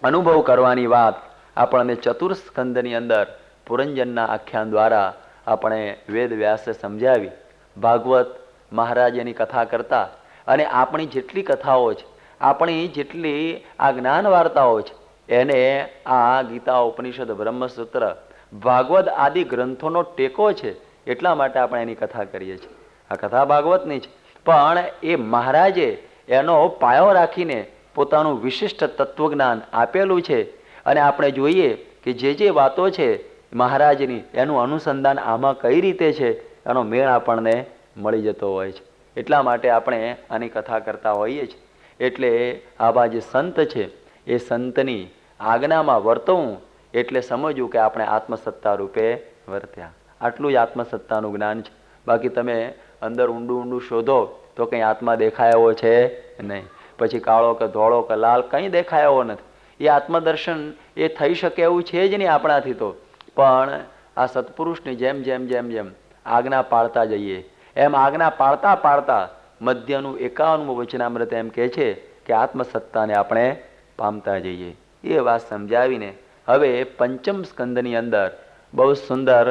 અનુભવ કરવાની વાત આપણને ચતુર્સ્કંદની અંદર પુરંજનના આખ્યાન દ્વારા આપણે વેદ વ્યાસે સમજાવી. ભાગવત મહારાજની કથા કરતા, અને આપણી જેટલી કથાઓ છે, આપણી જેટલી આ જ્ઞાન વાર્તાઓ છે, એને આ ગીતા, ઉપનિષદ, બ્રહ્મસૂત્ર, ભાગવત આદિ ગ્રંથોનો ટેકો છે. એટલા માટે આપણે એની કથા કરીએ છીએ. આ કથા ભાગવતની છે, પણ એ મહારાજે એનો પાયો રાખીને પોતાનું વિશિષ્ટ તત્વજ્ઞાન આપેલું છે. અને આપણે જોઈએ કે જે વાતો છે મહારાજની, એનું અનુસંધાન આમાં કઈ રીતે છે, એનો મેળ આપણને મળી જતો હોય છે. એટલા માટે આપણે આની કથા કરતા હોઈએ છીએ. એટલે આવા જે સંત છે એ સંતની આજ્ઞામાં વર્તવું એટલે સમજવું કે આપણે આત્મસત્તા રૂપે વર્ત્યા. આટલું જ આત્મસત્તાનું જ્ઞાન છે. બાકી તમે અંદર ઊંડું ઊંડું શોધો તો કંઈ આત્મા દેખાયો છે નહીં. પછી કાળો કે ધોળો કે લાલ કંઈ દેખાયો નથી. એ આત્મદર્શન એ થઈ શકે એવું છે જ નહીં આપણાથી તો. પણ આ સત્પુરુષની જેમ જેમ જેમ જેમ આજ્ઞા પાળતા જઈએ એમ આજ્ઞા પાળતા પાળતા મધ્યનું 51મું વચનામૃત એમ કહે છે કે આત્મસત્તાને આપણે પામતા જઈએ. એ વાત સમજાવીને હવે પંચમ સ્કંદની અંદર બહુ સુંદર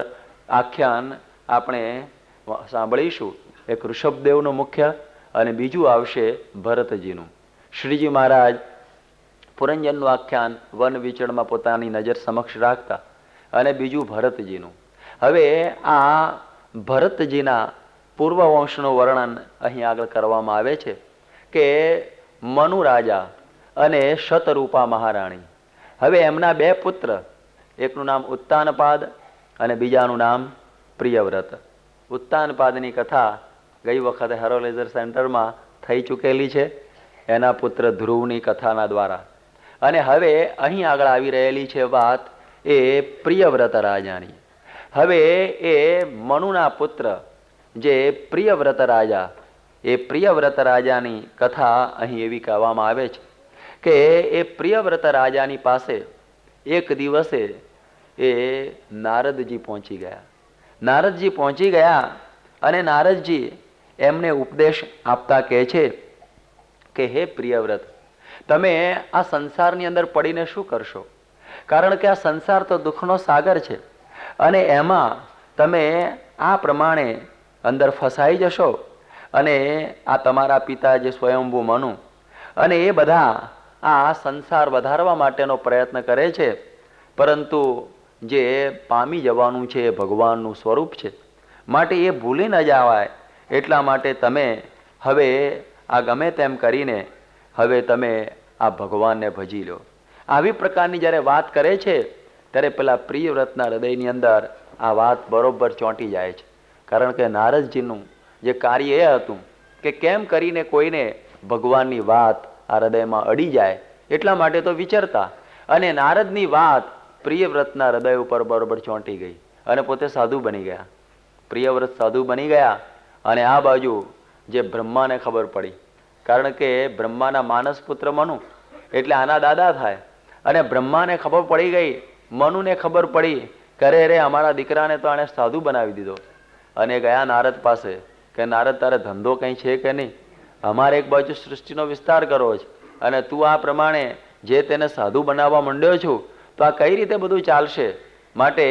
આખ્યાન આપણે સાંભળીશું. એક ઋષભદેવનું મુખ્ય અને બીજું આવશે ભરતજીનું. શ્રીજી મહારાજ પુરંજનનું આખ્યાન વન વિચરણમાં પોતાની નજર સમક્ષ રાખતા અને બીજું ભરતજીનું. હવે આ ભરતજીના પૂર્વ વંશનું વર્ણન અહીં આગળ કરવામાં આવે છે કે મનુ રાજા અને શતરૂપા મહારાણી. હવે એમના 2 પુત્ર, એકનું નામ ઉત્તાનપાદ અને બીજાનું નામ પ્રિયવ્રત. ઉત્તાનપાદની કથા ગઈ વખતે હેરોલેઝર સેન્ટરમાં થઈ ચૂકેલી છે એના પુત્ર ધ્રુવની કથાના દ્વારા. અને હવે અહીં આગળ આવી રહેલી છે વાત એ પ્રિયવ્રત રાજાની. હવે એ મનુના પુત્ર જે પ્રિયવ્રત રાજા, એ પ્રિયવ્રત રાજાની કથા અહીં એવી કહેવામાં આવે છે કે એ પ્રિયવ્રત રાજાની પાસે એક દિવસે એ નારદજી પહોંચી ગયા. નારદજી પહોંચી ગયા અને નારદજી એમને ઉપદેશ આપતા કહે છે કે હે પ્રિયવ્રત, તમે આ સંસારની અંદર પડીને શું કરશો? કારણ કે આ સંસાર તો દુઃખનો સાગર છે અને એમાં તમે આ પ્રમાણે અંદર ફસાઈ જશો. અને આ તમારા પિતા જે સ્વયંભૂ મનુ અને એ બધા આ સંસાર વધારવા માટેનો પ્રયત્ન કરે છે, પરંતુ જે પામી જવાનું છે એ ભગવાનનું સ્વરૂપ છે, માટે એ ભૂલી ન જવાય. એટલા માટે તમે હવે આ ગમે તેમ કરીને હવે તમે આ ભગવાનને ભજી લો. આવી પ્રકારની જ્યારે વાત કરે છે ત્યારે પેલા પ્રિયવ્રતના હૃદયની અંદર આ વાત બરોબર ચોંટી જાય છે. કારણ કે નારદજીનું જે કાર્ય એ હતું કે કેમ કરીને કોઈને ભગવાનની વાત આ હૃદયમાં અડી જાય એટલા માટે તો વિચારતા. અને નારદની વાત પ્રિયવ્રતના હૃદય ઉપર બરોબર ચોંટી ગઈ અને પોતે સાધુ બની ગયા. પ્રિયવ્રત સાધુ બની ગયા અને આ બાજુ જે બ્રહ્માને ખબર પડી, કારણ કે બ્રહ્માના માનસ પુત્ર મનુ એટલે આના દાદા થાય. અને બ્રહ્માને ખબર પડી ગઈ, મનુને ખબર પડી કે અરે રે અમારા દીકરાને તો આણે સાધુ બનાવી દીધો. અને ગયા નારદ પાસે કે નારદ, તારે ધંધો કંઈ છે કે નહીં? અમારે એક બાજુ સૃષ્ટિનો વિસ્તાર કરવો છે અને તું આ પ્રમાણે જે તેને સાધુ બનાવવા માંડ્યો છું તો આ કઈ રીતે બધું ચાલશે? માટે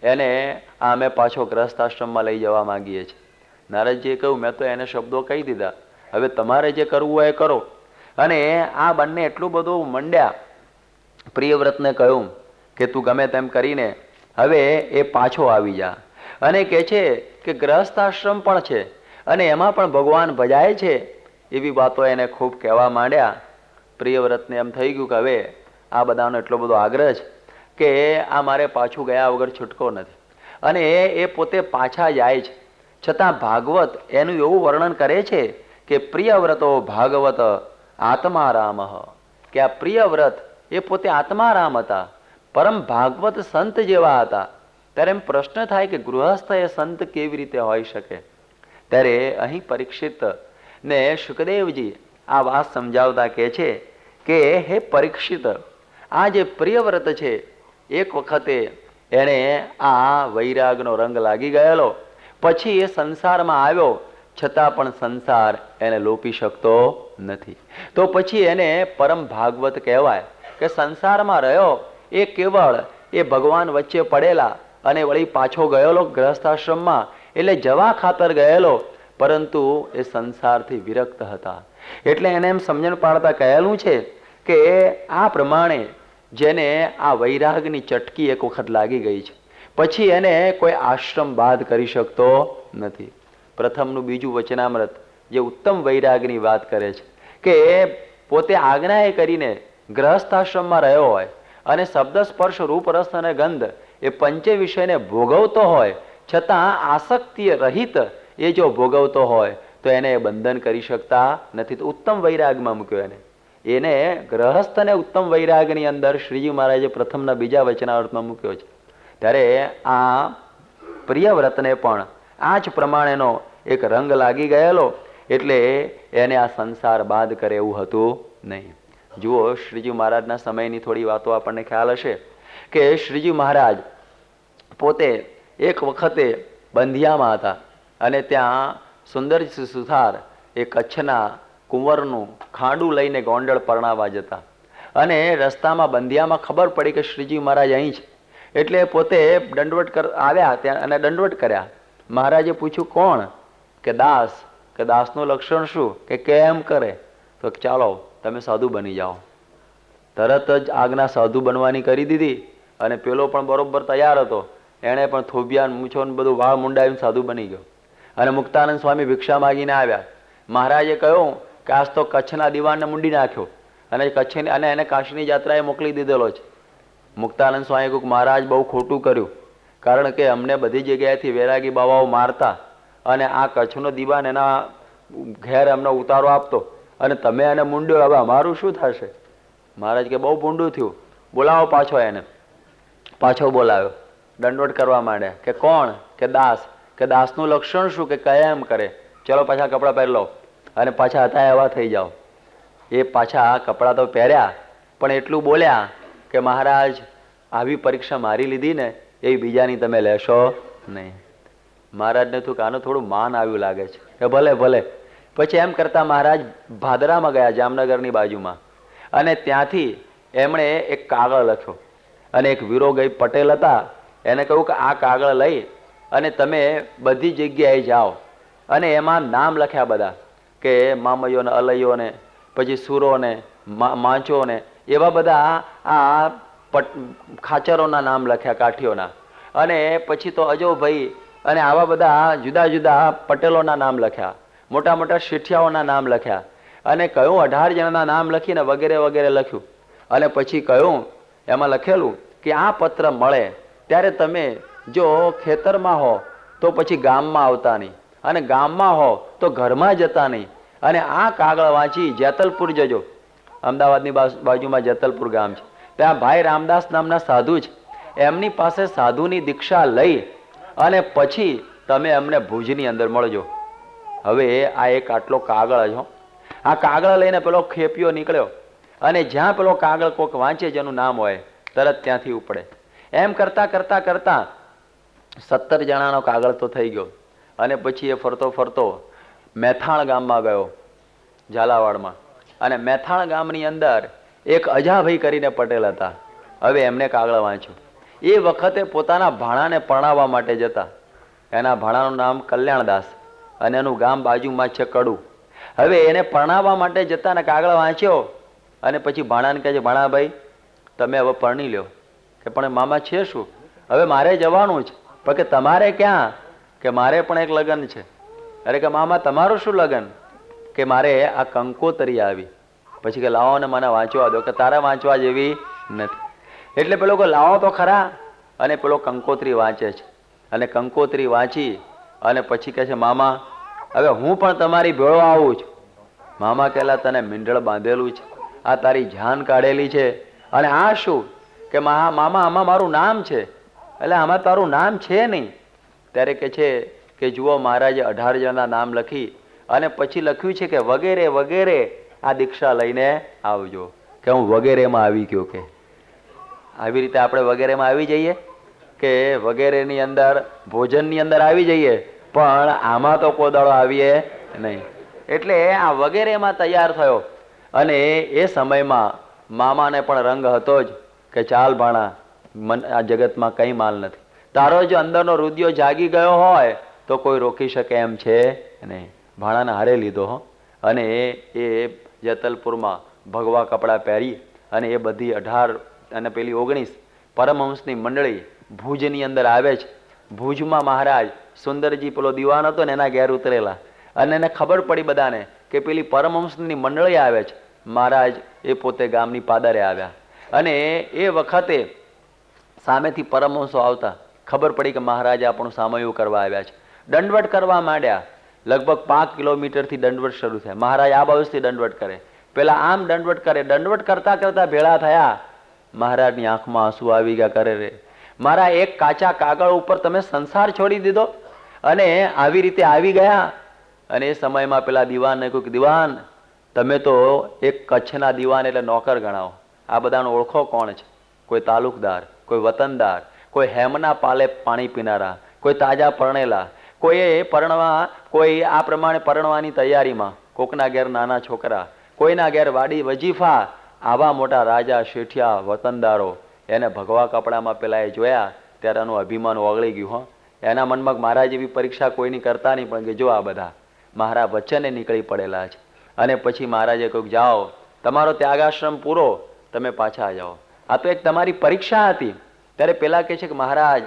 એને આ અમે પાછો ગ્રસ્થ આશ્રમમાં લઈ જવા માંગીએ છીએ. નારદજીએ કહ્યું, મેં તો એને શબ્દો કહી દીધા, હવે તમારે જે કરવું હોય એ કરો. અને આ બંને એટલું બધું મંડ્યા. પ્રિયવ્રતને કહ્યું કે તું ગમે તેમ કરીને હવે એ પાછો આવી જા. અને કહે છે કે ગ્રસ્થ આશ્રમ પણ છે અને એમાં પણ ભગવાન ભજાય છે. એવી વાતો એને ખૂબ કહેવા માંડ્યા. પ્રિયવ્રતને એમ થઈ ગયું કે હવે આ બધાનો એટલો બધો આગ્રહ છે કે આ મારે પાછું ગયા વગર છૂટકો નથી. અને એ પોતે પાછા જાય છે. છતાં ભાગવત એનું એવું વર્ણન કરે છે કે પ્રિયવ્રતો ભાગવત આત્મારામ, કે આ પ્રિયવ્રત એ પોતે આત્મારામ હતા, પરમ ભાગવત સંત જેવા હતા. ત્યારે એમ પ્રશ્ન થાય કે ગૃહસ્થ એ સંત કેવી રીતે હોઈ શકે? ત્યારે અહીં પરીક્ષિત ને શુકદેવજી આ વાત સમજાવતા કહે છે કે હે પરીક્ષિત, આ જે પ્રિયવ્રત છે એક વખતે એણે આ વૈરાગનો રંગ લાગી ગયેલો, પછી એ સંસારમાં આવ્યો, છતાં પણ સંસાર એને લોપી શકતો નથી. તો પછી એને પરમ ભાગવત કહેવાય કે સંસારમાં રહ્યો એ કેવળ એ ભગવાન વચ્ચે પડેલા અને વળી પાછો ગયેલો ગ્રહસ્થાશ્રમમાં, એટલે જવા ખાતર ગયેલો, પરંતુ એ સંસારથી વિરક્ત હતા. એટલે એને એમ સમજણ પાડતા કહેલું છે કે આ પ્રમાણે જેને આ વૈરાગની ચટકી એક વખત લાગી ગઈ છે, પછી એને કોઈ આશ્રમ બાદ કરી શકતો નથી. પ્રથમનું બીજું વચનામૃત જે ઉત્તમ વૈરાગની વાત કરે છે કે પોતે આજ્ઞાએ કરીને ગ્રહસ્થાશ્રમમાં રહ્યો હોય અને શબ્દ સ્પર્શ રૂપ રસ અને ગંધ એ પંચે વિષયને ભોગવતો હોય, છતાં આસક્તિ રહિત એ જો ભોગવતો હોય તો એને બંધન કરી શકતા નથી. તો ઉત્તમ વૈરાગમાં મૂક્યો એને ગ્રહસ્થને ઉત્તમ વૈરાગની અંદર શ્રીજી મહારાજે પ્રથમના બીજા વચનાવર્તમાં મૂક્યો છે. ત્યારે આ પ્રિયવ્રતને પણ આ જ પ્રમાણેનો એક રંગ લાગી ગયેલો, એટલે એને આ સંસાર બાદ કરે એવું હતું નહીં. જુઓ, શ્રીજી મહારાજના સમયની થોડી વાતો આપણને ખ્યાલ હશે કે શ્રીજી મહારાજ પોતે એક વખતે બંધિયામાં હતા અને ત્યાં સુંદરજી સુથાર એ કચ્છના કુંવરનું ખાંડું લઈને ગોંડલ પરણાવવા જતા અને રસ્તામાં બંધિયામાં ખબર પડી કે શ્રીજી મહારાજ અહીં છે, એટલે પોતે દંડવટ આવ્યા ત્યાં અને દંડવટ કર્યા. મહારાજે પૂછ્યું કોણ? કે દાસ. કે દાસનું લક્ષણ શું? કે કેમ કરે? તો ચાલો તમે સાધુ બની જાઓ. તરત જ આજ્ઞા સાધુ બનવાની કરી દીધી અને પેલો પણ બરોબર તૈયાર હતો. એણે પણ થોબિયાન મૂછો ને બધું વાળ મુંડાવીને સાધુ બની ગયો. અને મુક્તાનંદ સ્વામી ભિક્ષા માગીને આવ્યા. મહારાજે કહ્યું કે આજ તો કચ્છના દીવાનને મૂંડી નાખ્યો અને કચ્છની અને એને કાશીની યાત્રાએ મોકલી દીધેલો છે. મુક્તાનંદ સ્વામી કહ્યું મહારાજ બહુ ખોટું કર્યું, કારણ કે અમને બધી જગ્યાએથી વૈરાગી બાવાઓ મારતા અને આ કચ્છનો દીવાન એના ઘેર અમને ઉતારો આપતો અને તમે એને મૂંડ્યો, હવે અમારું શું થશે? મહારાજ કે બહુ ભૂંડું થયું, બોલાવો પાછો એને. પાછો બોલાવ્યો, દંડવટ કરવા માંડ્યા. કે કોણ? કે દાસ. કે દાસનું લક્ષણ શું? કે કેમ કરે? ચલો પાછા કપડાં પહેરી લો અને પાછા હતા એવા થઈ જાઓ. એ પાછા કપડાં તો પહેર્યા, પણ એટલું બોલ્યા કે મહારાજ આવી પરીક્ષા મારી લીધી ને એ બીજાની તમે લેશો નહીં. મહારાજને થયું કે આનું થોડું માન આવ્યું લાગે છે, કે ભલે ભલે. પછી એમ કરતા મહારાજ ભાદરામાં ગયા, જામનગરની બાજુમાં, અને ત્યાંથી એમણે એક કાગળ લખ્યો અને એક વીરોગઈ પટેલ હતા એને કહ્યું કે આ કાગળ લઈ અને તમે બધી જગ્યાએ જાઓ અને એમાં નામ લખ્યા બધા, કે મામયોને, અલયોને, પછી સુરોને, માંચોને, એવા બધા આ ખાચરોના નામ લખ્યા, કાઠીઓના. અને પછી તો અજોભાઈ અને આવા બધા જુદા જુદા પટેલોના નામ લખ્યા, મોટા મોટા શેઠિયાઓના નામ લખ્યા અને કહ્યું 18 જણાના નામ લખીને વગેરે વગેરે લખ્યું. અને પછી કહ્યું એમાં લખેલું કે આ પત્ર મળે ત્યારે તમે જો ખેતરમાં હો તો પછી ગામમાં આવતા નહીં, અને ગામમાં હો તો ઘરમાં જતા નહીં, અને આ કાગળ વાંચી જેતલપુર જજો. અમદાવાદની બાજુમાં જેતલપુર ગામ છે, ત્યાં ભાઈ રામદાસ નામના સાધુ છે, એમની પાસે સાધુની દીક્ષા લઈ અને પછી તમે અમને ભુજની અંદર મળજો. હવે આ એક આટલો કાગળ જ હો. આ કાગળ લઈને પેલો ખેપિયો નીકળ્યો અને જ્યાં પેલો કાગળ કોક વાંચે જેનું નામ હોય તરત ત્યાંથી ઉપડે. એમ કરતા કરતા કરતા 17 જણાનો કાગળ તો થઈ ગયો. અને પછી એ ફરતો ફરતો મેથાણ ગામમાં ગયો, ઝાલાવાડમાં. અને મેથાણ ગામની અંદર એક અજાભાઈ કરીને પટેલ હતા. હવે એમને કાગળ વાંચ્યું. એ વખતે પોતાના ભાણાને પરણાવવા માટે જતા. એના ભાણાનું નામ કલ્યાણદાસ અને એનું ગામ બાજુમાં છે કડુ. હવે એને પરણાવવા માટે જતા ને કાગળ વાંચ્યો અને પછી ભાણાને કહે છે ભાણાભાઈ તમે હવે પરણી લ્યો. કે પણ મામા છે શું? હવે મારે જવાનું છે. પણ કે તમારે ક્યાં? કે મારે પણ એક લગ્ન છે. અરે કે મામા તમારું શું લગ્ન? કે મારે આ કંકોતરી આવી. પછી કે લાવો ને મને વાંચવા દો. કે તારે વાંચવા જેવી નથી. એટલે પેલો કે લાવો તો ખરા. અને પેલો કંકોત્રી વાંચે છે અને કંકોત્રી વાંચી અને પછી કહે છે મામા હવે હું પણ તમારી ભેળો આવું છું. મામા કહેલા તને મીંઢળ બાંધેલું છે, આ તારી જાન કાઢેલી છે, અને આ શું? કે મામા આમાં મારું નામ છે. એટલે આમાં તારું નામ છે નહીં. ત્યારે કે છે કે જુઓ મહારાજે 18 જણના નામ લખી અને પછી લખ્યું છે કે વગેરે વગેરે આ દીક્ષા લઈને આવજો. કે હું વગેરેમાં આવી ગયો. કે આવી રીતે આપણે વગેરેમાં આવી જઈએ કે વગેરેની અંદર ભોજનની અંદર આવી જઈએ, પણ આમાં તો કોદાળો આવીએ નહીં. એટલે આ વગેરેમાં તૈયાર થયો. અને એ સમયમાં મામાને પણ રંગ હતો જ કે ચાલ ભાણા, આ જગતમાં કંઈ માલ નથી. તારો જો અંદરનો રુદિયો જાગી ગયો હોય તો કોઈ રોકી શકે એમ છે નહીં. ભાણાને હારે લીધો હો. અને એ જેતલપુરમાં ભગવા કપડાં પહેરી અને એ બધી 18 અને પેલી 19 પરમહંસની મંડળી ભુજની અંદર આવે છે. ભુજમાં મહારાજ સુંદરજી પેલો દીવાન હતો ને એના ઘેર ઉતરેલા અને એને ખબર પડી બધાને કે પેલી પરમહંસની મંડળી આવે છે. મહારાજ એ પોતે ગામની પાદરે આવ્યા અને એ વખતે સામેથી પરમહંસો આવતા ખબર પડી કે મહારાજ આપણું સામયું કરવા આવ્યા છે. દંડવટ કરવા માંડ્યા. લગભગ 5 કિલોમીટરથી દંડવટ શરૂ થાય. મહારાજ આ બાજુથી દંડવટ કરે, પેલા આમ દંડવટ કરે. દંડવટ કરતા કરતા ભેળા થયા. મહારાજની આંખમાં આંસુ આવી ગયા. કરે રે મારા એક કાચા કાગળ ઉપર તમે સંસાર છોડી દીધો અને આવી રીતે આવી ગયા. અને એ સમયમાં પેલા દિવાનને કહ્યું કે દિવાન, તમે તો એક કચ્છના દિવાન એટલે નોકર ગણાવો. આ બધાને ઓળખો કોણ છે? કોઈ તાલુકદાર, કોઈ વતનદાર, કોઈ હેમના પાલે પાણી પીનારા, કોઈ તાજા પરણેલા, કોઈ પરણવા, કોઈ આ પ્રમાણે પરણવાની તૈયારીમાં, કોકના ઘેર નાના છોકરા, કોઈના ઘેર વાડી વજીફા. આવા મોટા રાજા શેઠિયા વતનદારો એને ભગવા કપડામાં પેલા એ જોયા ત્યારે એનું અભિમાન ઓગળી ગયું. હો, એના મનમાં મારા જેવી પરીક્ષા કોઈની કરતા નહીં, પણ કે જો આ બધા મારા વચને નીકળી પડેલા છે. અને પછી મહારાજે કહ્યું જાઓ, તમારો ત્યાગાશ્રમ પૂરો, તમે પાછા જાઓ. આ તો એક તમારી પરીક્ષા હતી. ત્યારે પેલા કહે છે કે મહારાજ,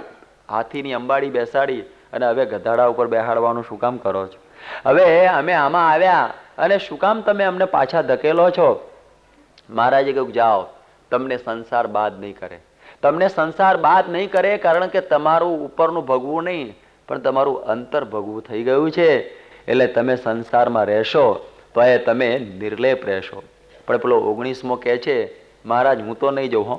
હાથીની અંબાડી બેસાડી અને હવે ગધાડા ઉપર બેહાડવાનું શું કામ કરો છો? હવે અમે આમાં આવ્યા અને શું કામ તમે અમને પાછા ધકેલો છો? મહારાજે કહ્યું જાઓ, તમને સંસાર બાદ નહીં કરે. તમને સંસાર બાદ નહીં કરે કારણ કે તમારું ઉપરનું ભગવું નહીં, પણ તમારું અંતર ભગવું થઈ ગયું છે. એટલે તમે સંસારમાં રહેશો તો એ તમે નિર્લેપ રહેશો. પણ પેલો 19મો કહે છે મહારાજ હું તો નહીં જઉં હો,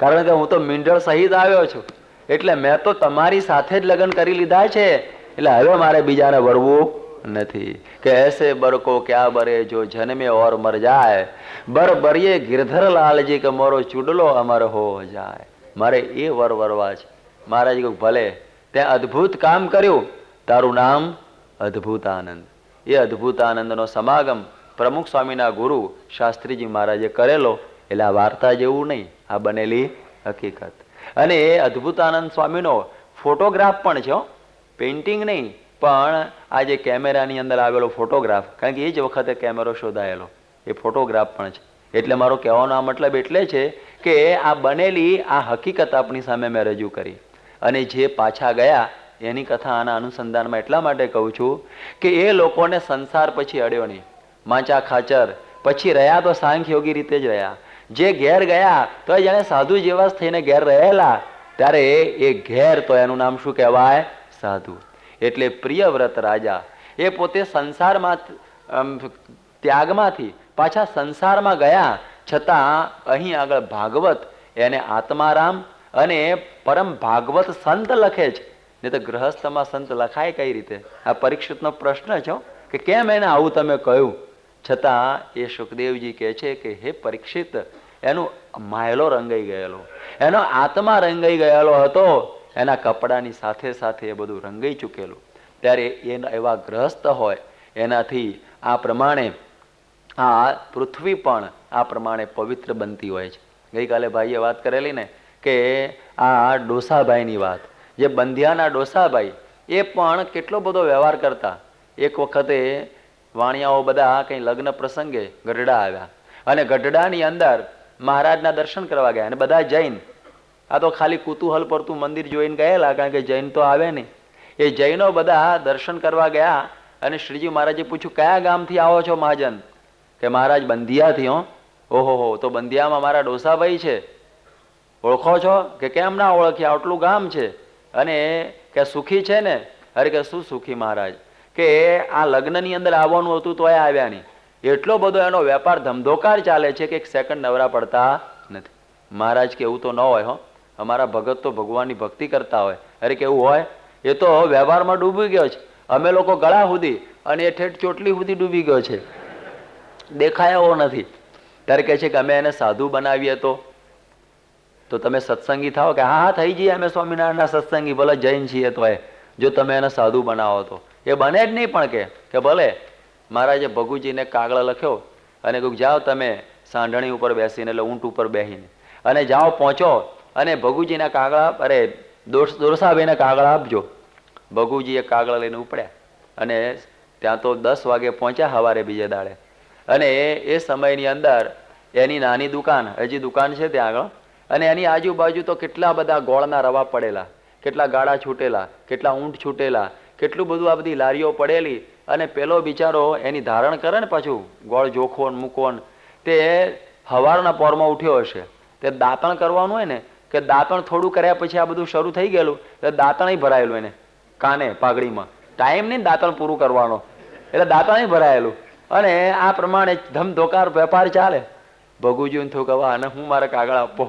કારણ કે હું તો મીંઢળ સહિત આવ્યો છું. એટલે મેં તો તમારી સાથે જ લગ્ન કરી લીધા છે. એટલે હવે મારે બીજાને વળવું નથી. કે એસે બર કો ક્યા બરે જો જન્મે ઓર મર જાય, બર બરીએ ગિરધર લાલજી કે મોરો ચૂડલો અમર હો જાય. મારે એ વર વરવા છે. મહારાજ કહ્યું ભલે, તે અદ્ભુત કામ કર્યું, તારું નામ અદ્ભુતાનંદ. એ અદ્ભુતાનંદનો સમાગમ પ્રમુખ સ્વામીના ગુરુ શાસ્ત્રીજી મહારાજે કરેલો. એટલે આ વાર્તા જેવું નહીં, આ બનેલી હકીકત. અને એ અદ્ભુતાનંદ સ્વામીનો ફોટોગ્રાફ પણ છે, પેઇન્ટિંગ નહીં, પણ આ જે કેમેરાની અંદર આવેલો ફોટોગ્રાફ, કારણ કે એ જ વખતે કેમેરો શોધાયેલો, એ ફોટોગ્રાફ પણ છે. એટલે મારો કહેવાનો આ મતલબ એટલે છે કે આ બનેલી આ હકીકત આપણી સામે મેં રજૂ કરી. અને જે પાછા ગયા એની કથા આના અનુસંધાનમાં એટલા માટે કહું છું કે એ લોકોને સંસાર પછી અડ્યો નહીં. માંચા ખાચર પછી રહ્યા તો સાંખ્ય યોગી રીતે જ રહ્યા. જે ઘેર ગયા તો જાણે સાધુ જેવા જ થઈને ઘેર રહેલા, ત્યારે એ ઘેર તો એનું નામ શું કહેવાય? સાધુ. એટલે પ્રિયવ્રત રાજા એ પોતે સંસારમાં ત્યાગમાંથી પાછા સંસારમાં ગયા, છતાં અહીં આગળ ભાગવત એને આત્મારામ અને પરમ ભાગવત સંત લખે છે. ને તો ગ્રહસ્થમાં સંત લખાય કઈ રીતે? આ પરીક્ષિતનો પ્રશ્ન છે કે કેમ એને આવું તમે કહ્યું? છતાં એ સુખદેવજી કહે છે કે હે પરીક્ષિત, એનું માયલો રંગાઈ ગયેલો, એનો આત્મા રંગાઈ ગયેલો હતો. એના કપડાની સાથે સાથે એ બધું રંગાઈ ચૂકેલું. ત્યારે એના એવા ગ્રહસ્થ હોય એનાથી આ પ્રમાણે આ પૃથ્વી પણ આ પ્રમાણે પવિત્ર બનતી હોય છે. ગઈકાલે ભાઈએ વાત કરેલી ને કે આ ડોસાભાઈની વાત, જે બંધિયાના ડોસાભાઈ એ પણ કેટલો બધો વ્યવહાર કરતા. એક વખતે વાણિયાઓ બધા કંઈ લગ્ન પ્રસંગે ગઢડા આવ્યા અને ગઢડાની અંદર મહારાજના દર્શન કરવા ગયા. અને બધા જૈન, આ તો ખાલી કુતૂહલ પરતું મંદિર જોઈને ગયેલા, કારણ કે જૈન તો આવે નહીં. એ જૈનો બધા દર્શન કરવા ગયા અને શ્રીજી મહારાજે પૂછ્યું કયા ગામથી આવો છો મહાજન? કે મહારાજ બંધિયાથી. હો, ઓહો, તો બંધિયામાં મારા ડોસાભાઈ છે, ઓળખો છો? કે કેમ ના ઓળખ્યા, આટલું ગામ છે. અને કે સુખી છે ને? અરે કે શું સુખી મહારાજ, કે આ લગ્નની અંદર આવવાનું હતું તો એ આવ્યા નહીં. એટલો બધો એનો વેપાર ધમધોકાર ચાલે છે કે એક સેકન્ડ નવરા પડતા નથી. મહારાજ કે એવું તો ન હોય. હો, અમારા ભગત તો ભગવાનની ભક્તિ કરતા હોય. અરે કેવું હોય? એ તો વ્યવહારમાં ડૂબી ગયો છે. અમે લોકો ગળા સુધી અને એ ઠેઠ ચોટલી સુધી ડૂબી ગયો છે, દેખાય એવો નથી. ત્યારે કહે છે કે અમે એને સાધુ બનાવીએ તો તમે સત્સંગી થાઓ? કે હા હા થઈ જઈએ અમે સ્વામિનારાયણના સત્સંગી, ભલે જૈન છીએ તો જો તમે એને સાધુ બનાવો તો. એ બને જ નહીં. પણ કે ભલે. મહારાજે ભગુજીને કાગળ લખ્યો અને કહ્યું જાઓ તમે સાંઢણી ઉપર બેસીને, એટલે ઊંટ ઉપર બેસીને, અને જાઓ પહોંચો અને ભગુજીના કાગળ, અરે દોરસાભાઈને કાગળ આપજો. ભગુજીએ કાગળ લઈને ઉપડ્યા અને ત્યાં તો 10 વાગે પહોંચ્યા સવારે બીજે દાડે. અને એ સમયની અંદર એની નાની દુકાન, હજી દુકાન છે ત્યાં આગળ, અને એની આજુબાજુ તો કેટલા બધા ગોળના રવા પડેલા, કેટલા ગાળા છૂટેલા, કેટલા ઊંટ છૂટેલા, કેટલું બધું આ બધી લારીઓ પડેલી. અને પેલો બિચારો એની ધારણ કરે ને પાછું ગોળ જોખો મૂકો, તે સવારના પોરમાં ઉઠ્યો હશે, તે દાંતણ કરવાનું હોય ને, કે દાંતણ થોડું કર્યા પછી આ બધું શરૂ થઈ ગયેલું, એટલે દાંતણ ભરાયેલું એને કાને પાઘડીમાં. ટાઈમ નહીં દાંતણ પૂરું કરવાનો, એટલે દાંતા નહીં ભરાયેલું. અને આ પ્રમાણે ધમધોકાર વેપાર ચાલે. ભગુજીને થયું કે આને હું મારે કાગળ આપવો,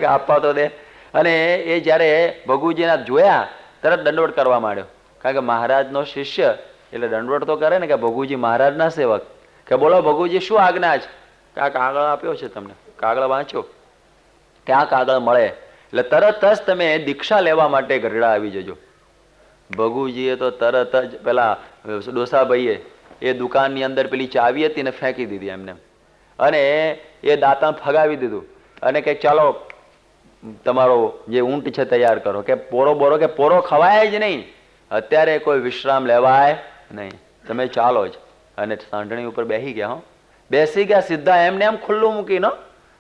આપવા તો દે. અને એ જ્યારે ભગુજીના જોયા તરત દંડવટ કરવા માંડ્યો, કારણ કે મહારાજનો શિષ્ય એટલે દંડવટ તો કરે ને, કે ભગુજી મહારાજના સેવક, કે બોલો ભગુજી શું આજ્ઞા છે? કે આ કાગળ આપ્યો છે તમને, કાગળ વાંચો, કે આ કાગળ મળે એટલે તરત જ તમે દીક્ષા લેવા માટે ગઢડા આવી જજો. ભગુજીએ તો તરત જ પેલા ડોસાભાઈએ એ દુકાનની અંદર પેલી ચાવી હતી ને ફેંકી દીધી એમને, અને એ દાંતા ફગાવી દીધું, અને કે ચાલો તમારો જે ઊંટ છે તૈયાર કરો, કે પોરો બોરો કે પોરો ખવાય જ નહીં, અત્યારે કોઈ વિશ્રામ લેવાય નહીં, તમે ચાલો જ. અને સાંઢણી ઉપર બેસી ગયા. હો, બેસી ગયા સીધા એમને એમ ખુલ્લું મૂકીને.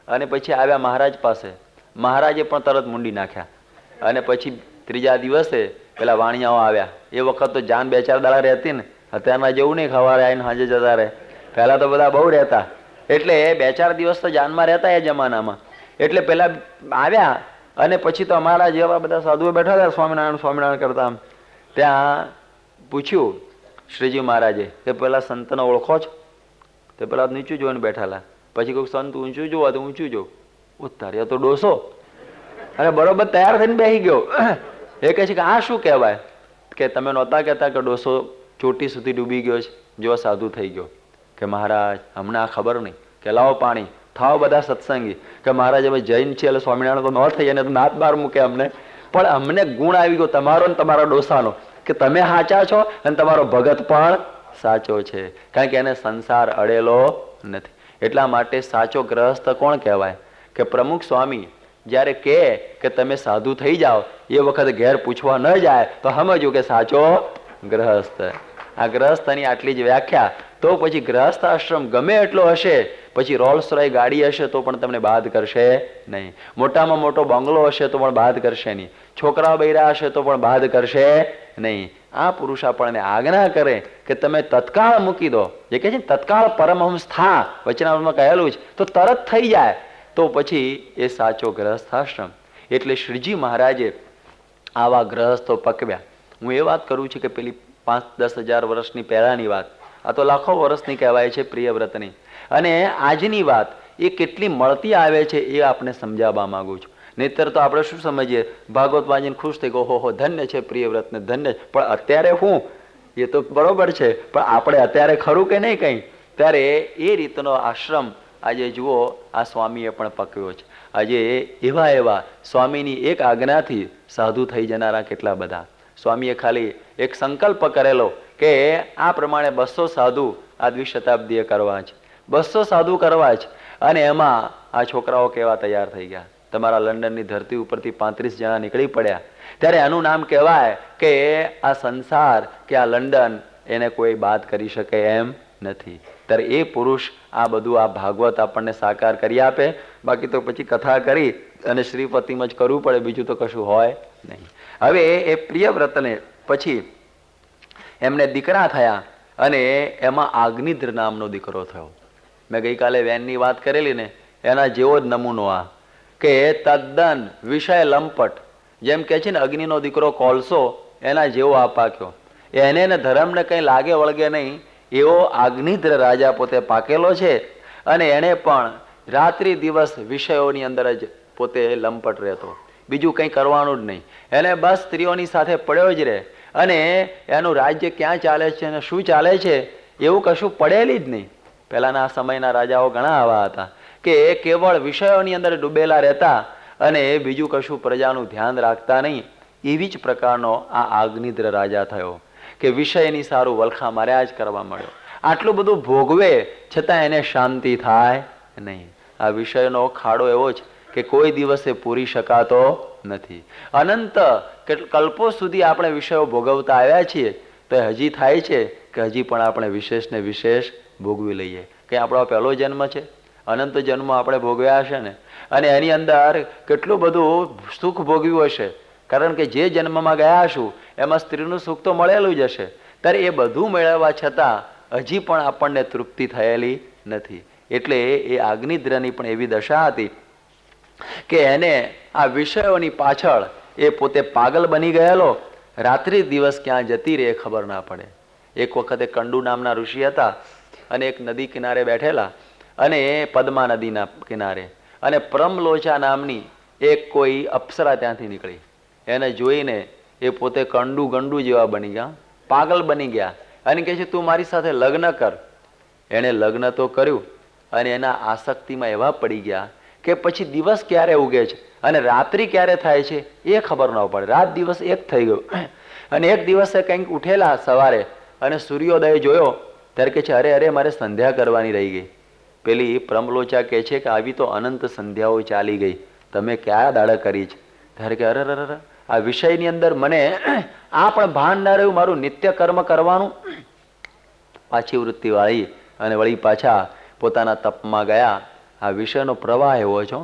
અને પછી આવ્યા મહારાજ પાસે. મહારાજે પણ તરત મૂંડી નાખ્યા. અને પછી ત્રીજા દિવસે પેલા વાણિયાઓ આવ્યા. એ વખત તો જાન 2-4 દાડા રહેતી ને, અત્યારના જેવું નહીં ખવારે આવીને સાંજે જતા રહે. પહેલા તો બધા બહુ રહેતા, એટલે 2-4 દિવસ તો જાનમાં રહેતા એ જમાનામાં. એટલે પેલા આવ્યા, અને પછી તો અમારા જેવા બધા સાધુઓ બેઠા હતા સ્વામિનારાયણ સ્વામિનારાયણ કરતા. ત્યાં પૂછ્યું શ્રીજી મહારાજે કે પેલા સંતને ઓળખો છો? તે પેલા નીચું જોઈને બેઠાલા. પછી કોઈ સંત ઊંચું જોવા તો ઊંચું જો, ઉતાર્યા તો ડોસો. અને બરોબર તૈયાર થઈને બેસી ગયો. એ કહે છે કે આ શું કહેવાય? કે તમે નહોતા કહેતા કે ડોસો ચોટી સુધી ડૂબી ગયો છે, જો સાધુ થઈ ગયો. કે મહારાજ હમણાં આ ખબર નહીં. કે લાવો પાણી, થાવ બધા સત્સંગી. કે મહારાજ અમે જૈન છીએ એટલે સ્વામિનારાયણ તો ન થઈ, અને નાત બાર મૂકે અમને, પણ અમને ગુણ આવી ગયો તમારો ને તમારા ડોસાનો, કે તમે સાચા છો અને તમારો ભગત પણ સાચો છે, કારણ કે એને સંસાર અડેલો નથી. એટલા માટે સાચો ગ્રહસ્થ કોણ કહેવાય? કે પ્રમુખ સ્વામી જ્યારે કહે કે તમે સાધુ થઈ જાઓ, એ વખતે ઘેર પૂછવા ન જાય તો સમજવું કે સાચો ગ્રહસ્થ. આ ગ્રહસ્થની આટલી જ વ્યાખ્યા. તો પછી ગ્રહસ્થ આશ્રમ ગમે એટલો હશે, પછી રોલ્સ રોય ગાડી હશે તો પણ તમને બાદ કરશે નહીં, મોટામાં મોટો બંગલો હશે તો પણ બાદ કરશે નહીં, છોકરાઓ બૈરા હશે તો પણ બાદ કરશે નહીં. આ પુરુષ આપણને આજ્ઞા કરે કે તમે તત્કાળ મૂકી દો. જે કહે છે ને તત્કાળ પરમહંસ થા, વચનામૃતમાં કહેલું છે, તો તરત થઈ જાય, તો પછી એ સાચો ગ્રહસ્થાશ્રમ. એટલે શ્રીજી મહારાજે આવા ગ્રહસ્થો પકવ્યા. હું એ વાત કરું છું કે પેલી 5-10 હજાર વર્ષની પહેલાની વાત, આ તો લાખો વર્ષની કહેવાય છે પ્રિયવ્રતની. અને આજની વાત એ કેટલી મળતી આવે છે એ આપણે સમજાવવા માંગુ છું. નહીતર તો આપણે શું સમજીએ, ભાગવત વાંચીને ખુશ થઈ ગયો, હો ધન્ય છે પ્રિયવ્રતને, ધન્ય. પણ અત્યારે હું એ તો બરોબર છે, પણ આપણે અત્યારે ખરું કે નહીં કંઈ? ત્યારે એ રીતનો આશ્રમ આજે જુઓ આ સ્વામીએ પણ પકવ્યો છે. આજે એવા એવા સ્વામીની એક આજ્ઞાથી સાધુ થઈ જનારા કેટલા બધા. સ્વામીએ ખાલી એક સંકલ્પ કરેલો કે આ પ્રમાણે 200 સાધુ આ દ્વિશતાબ્દીએ કરવા છે, 200 સાધુ કરવા છે. અને એમાં આ છોકરાઓ કેવા તૈયાર થઈ ગયા. તમારા લંડનની ધરતી ઉપરથી 35 જણા નીકળી પડ્યા. ત્યારે આનું નામ કહેવાય કે આ સંસાર કે આ લંડન એને કોઈ બાદ કરી શકે એમ નથી. ત્યારે એ પુરુષ આ બધું આ ભાગવત આપણને સાકાર કરી આપે. બાકી તો પછી કથા કરી અને શ્રીપતિમાં જ કરવું પડે, બીજું તો કશું હોય નહીં. હવે એ પ્રિયવ્રતને પછી એમને દીકરા થયા, અને એમાં આગ્નિદ્ર નામનો દીકરો થયો. મેં ગઈકાલે વેનની વાત કરેલી ને, એના જેવો જ નમૂનો આ, કે તદ્દન વિષય લંપટ. જેમ કે છે ને અગ્નિનો દીકરો કોલસો, એના જેવો આ પાક્યો. એને ને ધર્મને કંઈ લાગે વળગે નહીં એવો આગ્નિદ્ર રાજા પોતે પાકેલો છે. અને એને પણ રાત્રિ દિવસ વિષયોની અંદર જ પોતે લંપટ રહેતો, બીજું કંઈ કરવાનું જ નહીં. એને બસ સ્ત્રીઓની સાથે પડ્યો જ રહે, અને એનું રાજ્ય ક્યાં ચાલે છે અને શું ચાલે છે એવું કશું પડેલી જ નહીં. પહેલાના સમયના રાજાઓ ઘણા આવા હતા કે કેવળ વિષયોની અંદર ડૂબેલા રહેતા અને બીજું કશું પ્રજાનું ધ્યાન રાખતા નહીં. એવી જ પ્રકારનો આ આગ્નિદ્ર રાજા થયો કે વિષયની સારું વલખા માર્યા જ કરવા મળ્યો. આટલું બધું ભોગવે છતાં એને શાંતિ થાય નહીં. આ વિષયનો ખાડો એવો છે કે કોઈ દિવસે પૂરી શકાતો નથી. અનંત કલ્પો સુધી આપણે વિષયો ભોગવતા આવ્યા છીએ, તો હજી થાય છે કે હજી પણ આપણે વિશેષ ને વિશેષ ભોગવી લઈએ. કે આપણો પહેલો જન્મ છે, અનંત જન્મ આપણે ભોગવ્યા હશે ને, અને એની અંદર કેટલું બધું સુખ ભોગવ્યું હશે. કારણ કે જે જન્મમાં ગયા હશું એમાં સ્ત્રીનું સુખ તો મળેલું જ હશે. ત્યારે એ બધું મેળવવા છતાં હજી પણ આપણને તૃપ્તિ થયેલી નથી. એટલે એ આગ્નિદ્રની પણ એવી દશા હતી કે એને આ વિષયોની પાછળ એ પોતે પાગલ બની ગયેલો. રાત્રિ દિવસ ક્યાં જતી રહે ખબર ના પડે. એક વખતે કંડુ નામના ઋષિ હતા અને એક નદી કિનારે બેઠેલા, અને પદ્મા નદીના કિનારે, અને પ્રમલોચા નામની એક કોઈ અપ્સરા ત્યાંથી નીકળી. એને જોઈને એ પોતે કંડુ ગંડુ જેવા બની ગયા, પાગલ બની ગયા, અને કહે છે તું મારી સાથે લગ્ન કર. એણે લગ્ન તો કર્યું અને એના આસક્તિમાં એવા પડી ગયા કે પછી દિવસ ક્યારે ઉગે છે અને રાત્રિ ક્યારે થાય છે એ ખબર ન પડે. રાત દિવસ એક થઈ ગયો. અને એક દિવસે કંઈક ઉઠેલા સવારે અને સૂર્યોદય જોયો ત્યારે કહે છે અરે અરે મારે સંધ્યા કરવાની રહી ગઈ. પેલી પ્રમલોચા કહે છે કે આવી તો અનંત સંધ્યાઓ ચાલી ગઈ, તમે ક્યાં દાડા કરી છે? ત્યારે કે અરે અરે આ વિષયની અંદર મને આ પણ ભાન ના રહ્યું, મારું નિત્ય કર્મ કરવાનું. પાછી વૃત્તિ વાળી અને વળી પાછા પોતાના તપમાં ગયા. આ વિષયનો પ્રવાહ એવો છે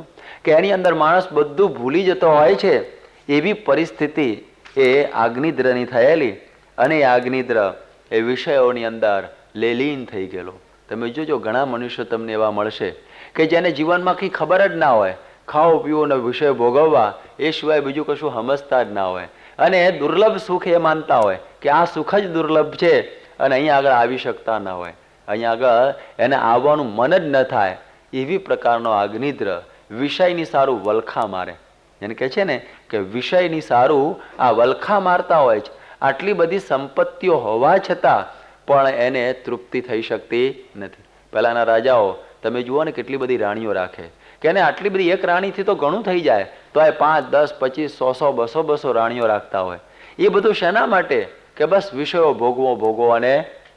કે એની અંદર માણસ બધું ભૂલી જતો હોય છે. એવી પરિસ્થિતિ એ આગ્નિદ્રની થયેલી, અને એ આગ્નિદ્ર એ વિષયોની અંદર લેલીન થઈ ગયેલો. તમે જોજો ઘણા મનુષ્યો તમને એવા મળશે કે જેને જીવનમાં કંઈ ખબર જ ના હોય, ખાઓ પીવો અને વિષય ભોગવવા એ સિવાય બીજું કશું સમજતા જ ના હોય, અને દુર્લભ સુખ એ માનતા હોય કે આ સુખ જ દુર્લભ છે, અને અહીંયા આગળ આવી શકતા ના હોય, અહીંયા આગળ એને આવવાનું મન જ ન થાય. એવી પ્રકારનો આગ્નિદ્ર વિષયની સારું વલખા મારે. એને કહે છે ને કે વિષયની સારું આ વલખા મારતા હોય છે. આટલી બધી સંપત્તિઓ હોવા છતાં પણ એને તૃપ્તિ થઈ શકતી નથી. પહેલાના રાજાઓ તમે જુઓ ને કેટલી બધી રાણીઓ રાખે, કે એને આટલી બધી એક રાણીથી તો ઘણું થઈ જાય, તો એ 5, 10, 25, 100, 200 રાણીઓ રાખતા હોય. એ બધું શેના માટે? કે બસ વિષયો ભોગવો ભોગવો અને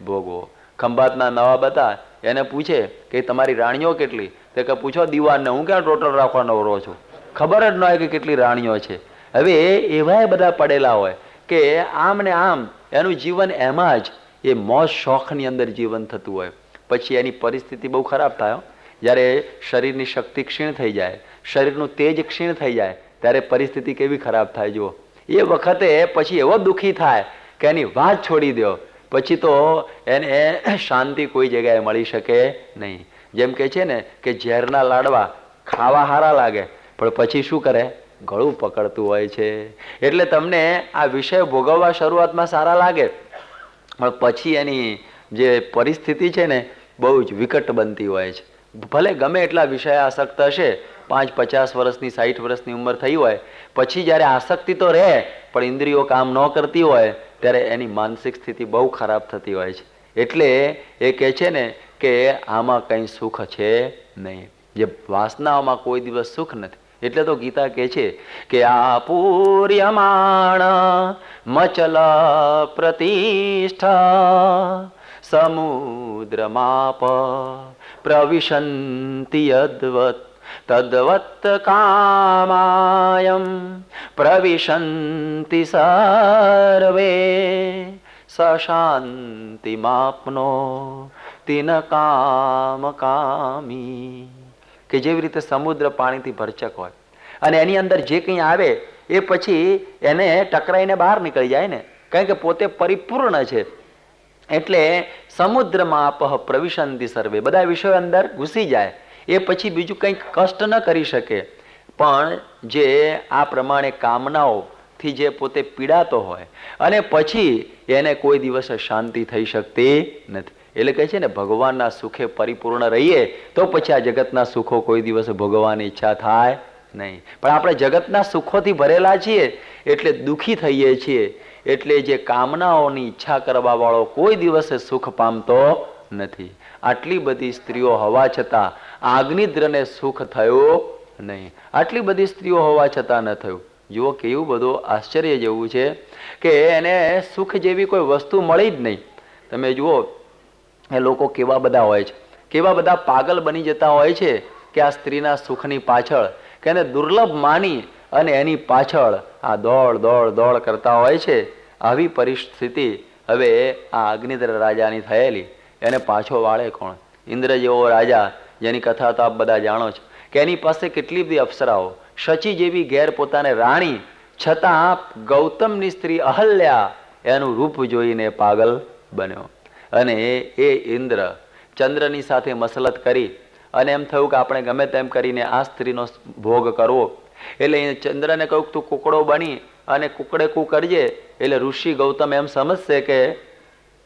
ભોગવો. ખંભાતના નવાબ હતા, એને પૂછે કે તમારી રાણીઓ કેટલી? તે કે પૂછો દીવાનને, હું ક્યાં ટોટલ રાખવાનો રહો છું, ખબર જ ન હોય કે કેટલી રાણીઓ છે. હવે એવાય બધા પડેલા હોય કે આમ ને આમ એનું જીવન એમાં જ એ મોજ શોખની અંદર જીવન થતું હોય. પછી એની પરિસ્થિતિ બહુ ખરાબ થાય. જ્યારે શરીરની શક્તિ ક્ષીણ થઈ જાય, શરીરનું તેજ ક્ષીણ થઈ જાય, ત્યારે પરિસ્થિતિ કેવી ખરાબ થાય જુઓ. એ વખતે પછી એવો દુઃખી થાય કે એની વાત છોડી દો, પછી તો એને શાંતિ કોઈ જગ્યાએ મળી શકે નહીં. જેમ કે છે ને કે ઝેરના લાડવા ખાવા સારા લાગે, પણ પછી શું કરે? ગળું પકડતું હોય છે. એટલે તમને આ વિષય ભોગવવા શરૂઆતમાં સારા લાગે, પણ પછી એની જે પરિસ્થિતિ છે ને બહુ જ વિકટ બનતી હોય છે. ભલે ગમે એટલા વિષય આસક્ત હશે, 5, 50 વર્ષની 60 વર્ષની ઉંમર થઈ હોય, પછી જ્યારે આસક્તિ તો રહે પણ ઇન્દ્રિયો કામ ન કરતી હોય ત્યારે એની માનસિક સ્થિતિ બહુ ખરાબ થતી હોય છે. એટલે એ કહે છે ને કે આમાં કંઈ સુખ છે નહીં. જે વાસનાઓમાં કોઈ દિવસ સુખ નથી. એટલે તો ગીતા કહે છે કે આ પૂર્યમાણ મચલ પ્રતિષ્ઠા સમુદ્રમાપ પ્રવિશંતિ યદ્વત તદ્વત કામાયમ પ્રવિશંતિ સર્વે સશાંતિમાપ્નો તિન કામ કામી. કે જેવી રીતે સમુદ્ર પાણીથી ભરચક હોય અને એની અંદર જે કંઈ આવે એ પછી એને ટકરાઈને બહાર નીકળી જાય ને, કારણ કે પોતે પરિપૂર્ણ છે. એટલે સમુદ્રમાં આપહ પ્રવિશંતિ સર્વે, બધા વિષયો અંદર ઘૂસી જાય, એ પછી બીજું કંઈક કષ્ટ ન કરી શકે. પણ જે આ પ્રમાણે કામનાઓથી જે પોતે પીડાતો હોય અને પછી એને કોઈ દિવસે શાંતિ થઈ શકતી નથી. એટલે કહે છે ને ભગવાનના સુખે પરિપૂર્ણ રહીએ તો પછી આ જગતના સુખો કોઈ દિવસ ભોગવવાની ઈચ્છા થાય નહીં. પણ આપણે જગતના સુખોથી ભરેલા છીએ એટલે દુઃખી થઈએ છીએ. એટલે જે કામનાઓની ઈચ્છા કરવા વાળો કોઈ દિવસે સુખ પામતો નથી. આટલી બધી સ્ત્રીઓ હોવા છતાં આગ્નિદ્રને સુખ થયું નહીં. આટલી બધી સ્ત્રીઓ હોવા છતાં ન થયું. જુઓ કેવું બધું આશ્ચર્ય જેવું છે કે એને સુખ જેવી કોઈ વસ્તુ મળી જ નહીં. તમે જુઓ એ લોકો કેવા બધા હોય છે, કેવા બધા પાગલ બની જતા હોય છે કે આ સ્ત્રીના સુખની પાછળ કે એને દુર્લભ માની અને એની પાછળ આ દોડ દોડ દોડ કરતા હોય છે. આવી પરિસ્થિતિ હવે આ અગ્નિદ્ર રાજાની થયેલી. એને પાછો વાળે કોણ? ઇન્દ્ર જેવો રાજા, જેની કથા તો આપ બધા જાણો છો કે એની પાસે કેટલી બધી અપ્સરાઓ, શચી જેવી ઘેર પોતાને રાણી, છતાં ગૌતમની સ્ત્રી અહલ્યા એનું રૂપ જોઈને પાગલ બન્યો. અને એ ઇન્દ્ર ચંદ્રની સાથે મસલત કરી અને એમ થયું કે આપણે ગમે તેમ કરીને આ સ્ત્રીનો ભોગ કરવો. એટલે ચંદ્રને કહ્યું તું કુકડો બની અને કુકડે કુ કરજે. એટલે ઋષિ ગૌતમ એમ સમજશે કે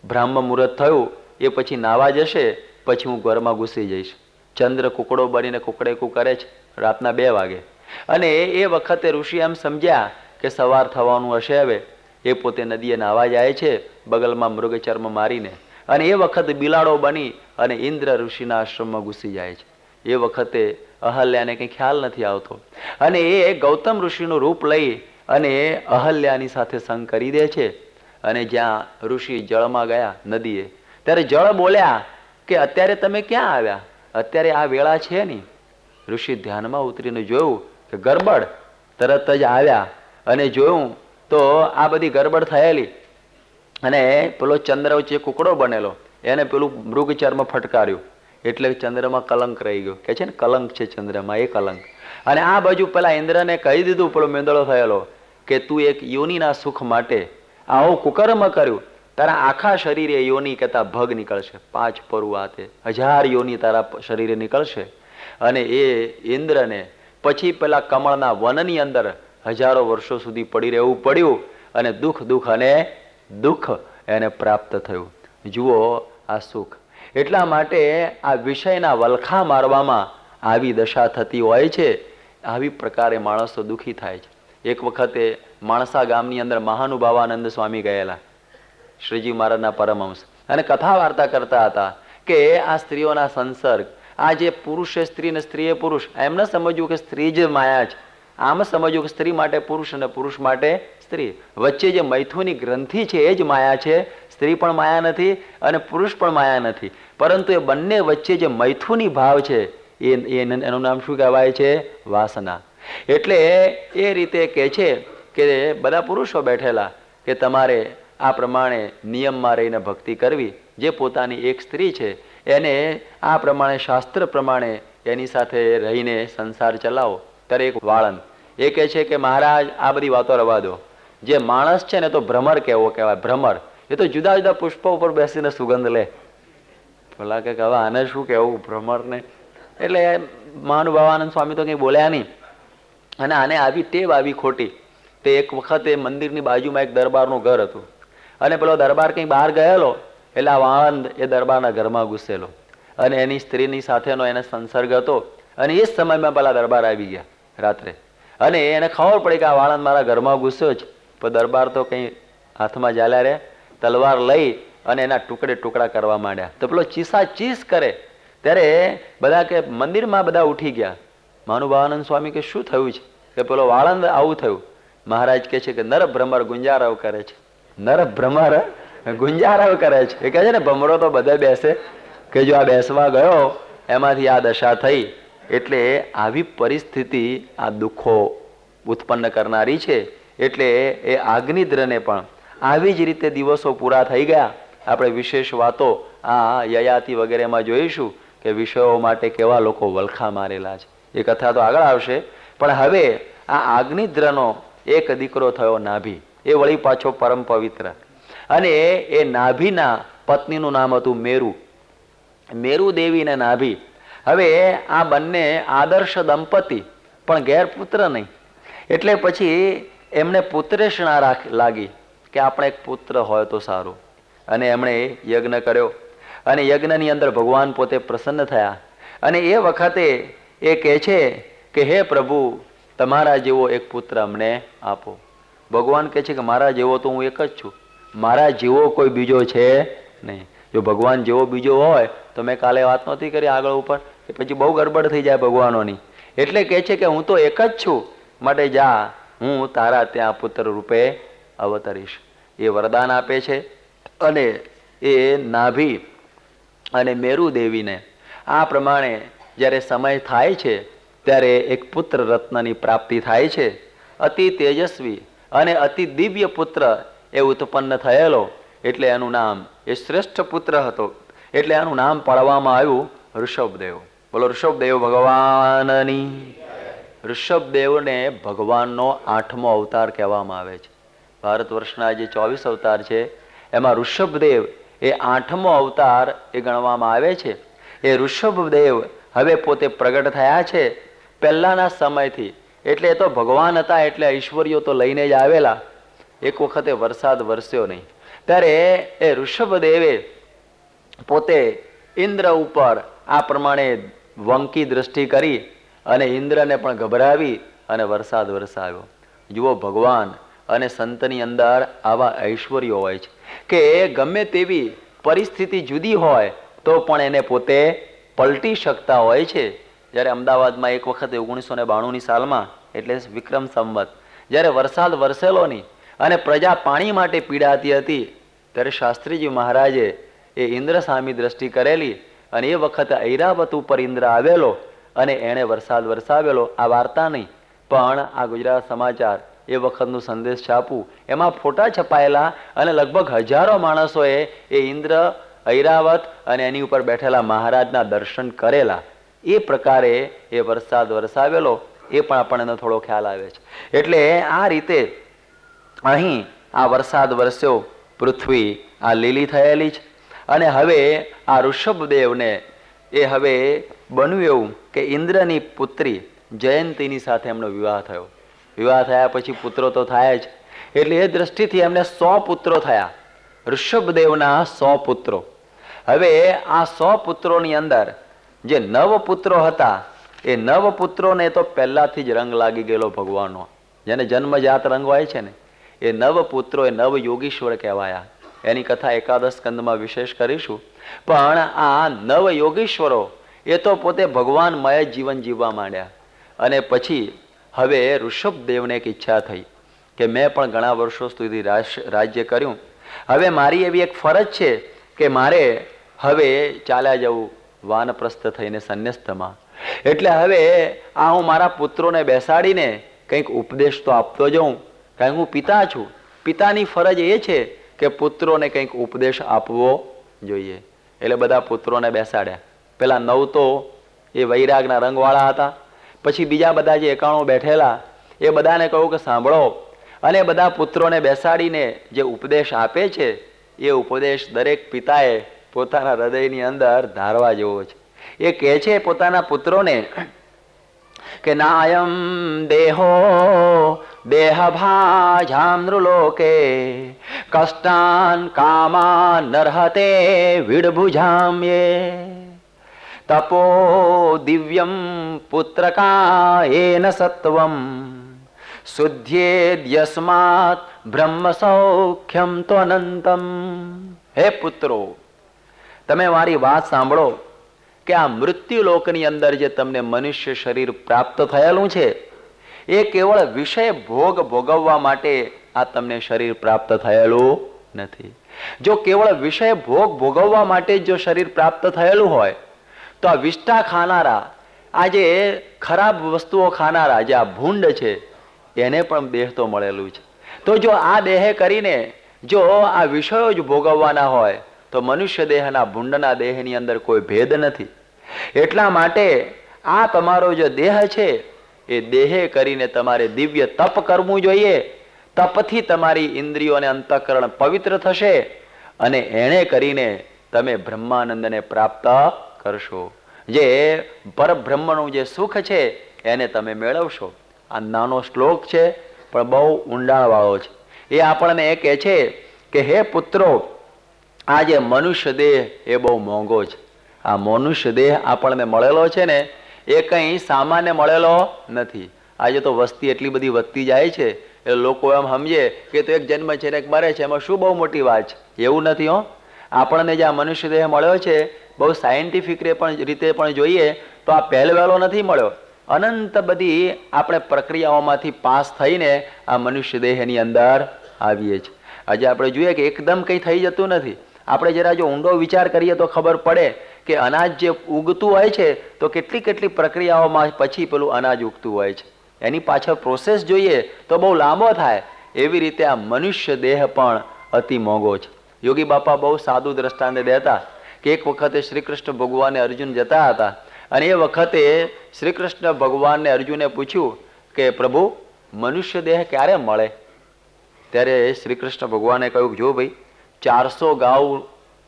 બ્રાહ્મ મુહૂર્ત થયું એ પછી નાવા જશે, પછી હું ઘરમાં ઘૂસી જઈશ. ચંદ્ર કુકડો બનીને કુકડેકું કરે છે રાતના 2 વાગે. અને એ વખતે ઋષિ એમ સમજ્યા કે સવાર થવાનું હશે. હવે એ પોતે નદીએ નાવા જાય છે બગલમાં મૃગચર્મ મારીને, અને એ વખતે બિલાડો બની અને ઇન્દ્ર ઋષિના આશ્રમમાં ઘૂસી જાય છે. એ વખતે અહલ્યાને કંઈ ખ્યાલ નથી આવતો, અને એ ગૌતમ ઋષિનું રૂપ લઈ અને અહલ્યાની સાથે સંગ કરી દે છે. અને જ્યાં ઋષિ જળમાં ગયા નદીએ, ત્યારે જળ બોલ્યા કે અત્યારે તમે ક્યાં આવ્યા? અત્યારે આ વેળા છે નહીં. ઋષિ ધ્યાનમાં ઉતરીને જોયું કે ગરબડ. તરત જ આવ્યા અને જોયું તો આ બધી ગરબડ થયેલી, અને પેલો ચંદ્ર વચ્ચે કુકડો બનેલો, એને પેલું મૃગચર્મ ફટકાર્યું એટલે ચંદ્રમાં કલંક રહી ગયો. કે છે ને કલંક છે ચંદ્રમાં, એ કલંક. અને આ બાજુ પેલા ઇન્દ્રને કહી દીધું, પેલો મેંદળો થયેલો, કે તું એક યોનિના સુખ માટે આવું કુકર્મ કર્યું, તારા આખા શરીરે યોની કહેતા ભગ નીકળશે. 5 પરુ આતે 1000 યોની તારા શરીરે નીકળશે. અને એ ઇન્દ્રને પછી પેલા કમળના વનની અંદર હજારો વર્ષો સુધી પડી રહેવું પડ્યું, અને દુઃખ અને દુઃખ એને પ્રાપ્ત થયું. જુઓ આ સુખ. એટલા માટે આ વિષયના વલખા મારવામાં આવી દશા થતી હોય છે. આવી પ્રકારે માણસો દુઃખી થાય છે. એક વખતે માણસા ગામની અંદર મહાનુભાવાનંદ સ્વામી ગયેલા, શ્રીજી મહારાજના પરમહંસ, અને કથા વાર્તા કરતા હતા કે આ સ્ત્રીઓના સંસર્ગ, આ જે પુરુષે સ્ત્રી ને સ્ત્રીએ પુરુષ, એમ ન સમજવું કે સ્ત્રી જ માયા છે. આમ સમજવું કે સ્ત્રી માટે પુરુષ અને પુરુષ માટે સ્ત્રી. વચ્ચે જે મૈથુની ગ્રંથિ છે એ જ માયા છે. સ્ત્રી પણ માયા નથી અને પુરુષ પણ માયા નથી, પરંતુ એ બંને વચ્ચે જે મૈથુની ભાવ છે એનું નામ શું કહેવાય છે? વાસના. એટલે એ રીતે કહે છે કે બધા પુરુષો બેઠેલા કે તમારે આ પ્રમાણે નિયમમાં રહીને ભક્તિ કરવી. જે પોતાની એક સ્ત્રી છે એને આ પ્રમાણે શાસ્ત્ર પ્રમાણે એની સાથે રહીને સંસાર ચલાવો. ત્યારે એક વાળંદ એ કહે છે કે મહારાજ આ બધી વાતો રવા દો. જે માણસ છે ને તો ભ્રમર કેવો કહેવાય. ભ્રમર એ તો જુદા જુદા પુષ્પો ઉપર બેસીને સુગંધ લે. પેલા કે હવે આને શું કહેવું ભ્રમરને? એટલે મહાનુભાવાનંદ સ્વામી તો કંઈ બોલ્યા નહીં. અને આને આવી ટેવ આવી ખોટી. તે એક વખતે મંદિરની બાજુમાં એક દરબારનું ઘર હતું, અને પેલો દરબાર કંઈ બહાર ગયેલો એટલે આ વાળંદ એ દરબારના ઘરમાં ઘૂસેલો, અને એની સ્ત્રીની સાથેનો એને સંસર્ગ હતો. અને એ જ સમયમાં પેલા દરબાર આવી ગયા રાત્રે, અને એને ખબર પડી કે આ વાળંદ મારા ઘરમાં ઘૂસ્યો છે. પણ દરબાર તો કંઈ હાથમાં ચાલ્યા રે, તલવાર લઈ અને એના ટુકડે ટુકડા કરવા માંડ્યા. તો પેલો ચીસા ચીસ કરે ત્યારે બધા કે મંદિરમાં બધા ઉઠી ગયા. મહાનુભાવાનંદ સ્વામી કે શું થયું છે? કે પેલો વાળંદ આવું થયું. મહારાજ કહે છે કે નર ભ્રમર ગુંજારવ કરે છે. નર ભ્રમર ગુંજારવ કરે છે. એ કહે છે ને ભમરો તો બધે બેસે, કે જો આ બેસવા ગયો એમાંથી આ દશા થઈ. એટલે આવી પરિસ્થિતિ આ દુઃખો ઉત્પન્ન કરનારી છે. એટલે એ આગ્નિદ્રને પણ આવી જ રીતે દિવસો પૂરા થઈ ગયા. આપણે વિશેષ વાતો આ યયાતિ વગેરેમાં જોઈશું કે વિષયો માટે કેવા લોકો વલખા મારેલા છે. એ કથા તો આગળ આવશે. પણ હવે આ આગ્નિદ્રનો એક દીકરો થયો નાભી, એ વળી પાછો પરમ પવિત્ર. અને એ નાભીના પત્નીનું નામ હતું મેરુ. મેરુ દેવી ને નાભી. હવે આ બંને આદર્શ દંપતી, પણ ઘેર પુત્ર નહીં. એટલે પછી એમને પુત્રેષણા લાગી કે આપણે એક પુત્ર હોય તો સારું. અને એમણે યજ્ઞ કર્યો, અને યજ્ઞની અંદર ભગવાન પોતે પ્રસન્ન થયા. અને એ વખતે એ કહે છે કે હે પ્રભુ, તમારા જેવો એક પુત્ર અમને આપો. ભગવાન કહે છે કે મારા જેવો તો હું એક જ છું, મારા જેવો કોઈ બીજો છે નહીં. જો ભગવાન જેવો બીજો હોય તો મેં કાલે વાત નહોતી કરી આગળ ઉપર, કે પછી બહુ ગડબડ થઈ જાય ભગવાનોની. એટલે કહે છે કે હું તો એક જ છું, માટે જા, હું તારા ત્યાં પુત્ર રૂપે અવતરીશ. એ વરદાન આપે છે. અને એ નાભી અને મેરુ દેવીને આ પ્રમાણે જ્યારે સમય થાય છે ત્યારે એક પુત્ર રત્નની પ્રાપ્તિ થાય છે. અતિ તેજસ્વી અને અતિ દિવ્ય પુત્ર એ ઉત્પન્ન થયેલો. એટલે એનું નામ, એ શ્રેષ્ઠ પુત્ર હતો એટલે એનું નામ પાડવામાં આવ્યું ઋષભદેવ. બોલો ઋષભદેવ ભગવાનની. ઋષભદેવને ભગવાનનો 8મો અવતાર કહેવામાં આવે છે. ભારત વર્ષના જે 24 અવતાર છે એમાં ઋષભદેવ એ 8મો અવતાર એ ગણવામાં આવે છે. એ ઋષભદેવ હવે પોતે પ્રગટ થયા છે પહેલાના સમયથી. એટલે એ તો ભગવાન હતા એટલે ઐશ્વર્યો તો લઈને જ આવેલા. એક વખતે વરસાદ વરસ્યો નહીં, ત્યારે એ ઋષભદેવે પોતે ઇન્દ્ર ઉપર આ પ્રમાણે વંકી દ્રષ્ટિ કરી અને ઇન્દ્રને પણ ગભરાવી અને વરસાદ વરસાવ્યો. જુઓ, ભગવાન અને સંતની અંદર આવા ઐશ્વર્યો હોય છે કે ગમે તેવી પરિસ્થિતિ જુદી હોય તો પણ એને પોતે પલટી શકતા હોય છે. જ્યારે અમદાવાદમાં એક વખત 1992ની સાલમાં, એટલે વિક્રમ સંવત, જ્યારે વરસાદ વરસેલો નહીં અને પ્રજા પાણી માટે પીડાતી હતી, ત્યારે શાસ્ત્રીજી મહારાજે એ ઇન્દ્ર સામી દ્રષ્ટિ કરેલી અને એ વખતે ઐરાવત ઉપર ઇન્દ્ર આવેલો અને એણે વરસાદ વરસાવેલો. આ વાર્તા નહીં, પણ આ ગુજરાત સમાચાર એ વખતનું સંદેશ છાપું, એમાં ફોટા છપાયેલા અને લગભગ હજારો માણસોએ એ ઇન્દ્ર, ઐરાવત અને એની ઉપર બેઠેલા મહારાજના દર્શન કરેલા. એ પ્રકારે એ વરસાદ વરસાવેલો, એ પણ આપણને થોડો ખ્યાલ આવે છે. એટલે આ રીતે અહીં આ વરસાદ વરસ્યો, પૃથ્વી આ લીલી થયેલી છે. અને હવે આ ઋષભદેવને એ હવે બન્યું એવું કે ઇન્દ્રની પુત્રી જયંતીની સાથે એમનો વિવાહ થયો. વિવાહ થયા પછી પુત્રો તો થાય જ, એટલે એ દ્રષ્ટિથી એમને 100 પુત્રો થયા. ઋષભદેવના 100 પુત્રો. હવે આ 100 પુત્રોની અંદર જે 9 પુત્રો હતા, એ 9 પુત્રોને તો પહેલાથી જ રંગ લાગી ગયેલો ભગવાનનો, જેને જન્મજાત રંગ હોય છે ને, એ 9 પુત્રો એ 9 યોગીશ્વર કહેવાયા. એની કથા એકાદશ સ્કંદમાં વિશેષ કરીશું. પણ આ 9 યોગીશ્વરો એ તો પોતે ભગવાનમય જીવન જીવવા માંડ્યા. અને પછી હવે ઋષભદેવને એક ઈચ્છા થઈ કે મેં પણ ઘણા વર્ષો સુધી રાજ્ય કર્યું, હવે મારી એવી એક ફરજ છે કે મારે હવે ચાલ્યા જવું વાનપ્રસ્થ થઈને સંન્યસ્તમાં. એટલે હવે આ હું મારા પુત્રોને બેસાડીને કંઈક ઉપદેશ તો આપતો જાઉં, કારણ હું પિતા છું. પિતાની ફરજ એ છે કે પુત્રોને કંઈક ઉપદેશ આપવો જોઈએ. એટલે બધા પુત્રોને બેસાડ્યા. પેલા 9 તો એ વૈરાગના રંગવાળા હતા. પછી બીજા બધા જે 91 બેઠેલા, એ બધાને કહ્યું કે સાંભળો, અને બધા પુત્રોને બેસાડીને જે ઉપદેશ આપે છે, એ ઉપદેશ દરેક પિતાએ પોતાના હૃદયની અંદર ધારવા જેવો છે. એ કહે છે પોતાના પુત્રોને કે નાયમ દેહો દેહભાજામ નૃલોકે કષ્ટાન કામાન નરહતે વિડભુજામ્યે તપો દિવ્યમ પુત્રકાયેન સત્વમ શુદ્ધ્યેદ્યસ્માત બ્રહ્મ સૌખ્યમ ત્વનંતમ. હે પુત્રો, તમે મારી વાત સાંભળો કે આ મૃત્યુલોકની અંદર જે તમને મનુષ્ય શરીર પ્રાપ્ત થયેલું છે, એ કેવળ વિષય ભોગ ભોગવવા માટે આ તમને શરીર પ્રાપ્ત થયેલું નથી. જો કેવળ વિષય ભોગ ભોગવવા માટે જો શરીર પ્રાપ્ત થયેલું હોય તો આ વિષ્ટા ખાનારા, આ જે ખરાબ વસ્તુઓ ખાનારા જે આ ભૂંડ છે, એને પણ દેહ તો મળેલું છે. તો જો આ દેહ કરીને જો આ વિષયો જ ભોગવવાના હોય તો મનુષ્ય દેહના ભૂંડના દેહની અંદર કોઈ ભેદ નથી. એટલા માટે આ તમારો જે દેહ છે, એ દેહે કરીને તમારે દિવ્ય તપ કરવું જોઈએ. તપથી તમારી ઇન્દ્રિયો અને અંતઃકરણ પવિત્ર થશે અને એને કરીને તમે બ્રહ્માનંદને પ્રાપ્ત કરશો. જે પરબ્રહ્મનું જે સુખ છે એને તમે મેળવશો. આ નાનો શ્લોક છે પણ બહુ ઊંડાણવાળો છે. એ આપણને એ કહે છે કે હે પુત્રો, આ જે મનુષ્ય દેહ એ બહુ મોંઘો છે. આ મનુષ્ય દેહ આપણને મળેલો છે ને, એ કંઈ સામાન્ય મળેલો નથી. આજે તો વસ્તી એટલી બધી વધતી જાય છે, એ લોકો એમ સમજે કે તો એક જન્મ છે ને એક મરે છે, એમાં શું બહુ મોટી વાત છે. એવું નથી હો. આપણને જે આ મનુષ્ય દેહ મળ્યો છે, બહુ સાયન્ટિફિક રીતે પણ જોઈએ તો આ પહેલવેલો નથી મળ્યો. અનંત બધી આપણે પ્રક્રિયાઓમાંથી પાસ થઈને આ મનુષ્ય દેહની અંદર આવીએ છીએ. આજે આપણે જોઈએ કે એકદમ કંઈ થઈ જતું નથી. આપણે જરા જો ઊંડો વિચાર કરીએ તો ખબર પડે કે અનાજ જે ઉગતું હોય છે તો કેટલી કેટલી પ્રક્રિયાઓમાં પછી પેલું અનાજ ઉગતું હોય છે. એની પાછળ પ્રોસેસ જોઈએ તો બહુ લાંબો થાય. એવી રીતે આ મનુષ્ય દેહ પણ અતિ મોંઘો છે. યોગી બાપા બહુ સાદું દ્રષ્ટાંત દેતા કે એક વખતે શ્રી કૃષ્ણ ભગવાને અર્જુન જતા હતા અને એ વખતે શ્રી કૃષ્ણ ભગવાનને અર્જુને પૂછ્યું કે પ્રભુ, મનુષ્ય દેહ ક્યારે મળે? ત્યારે શ્રી કૃષ્ણ ભગવાને કહ્યું, જો ભાઈ, 400 ગાઉ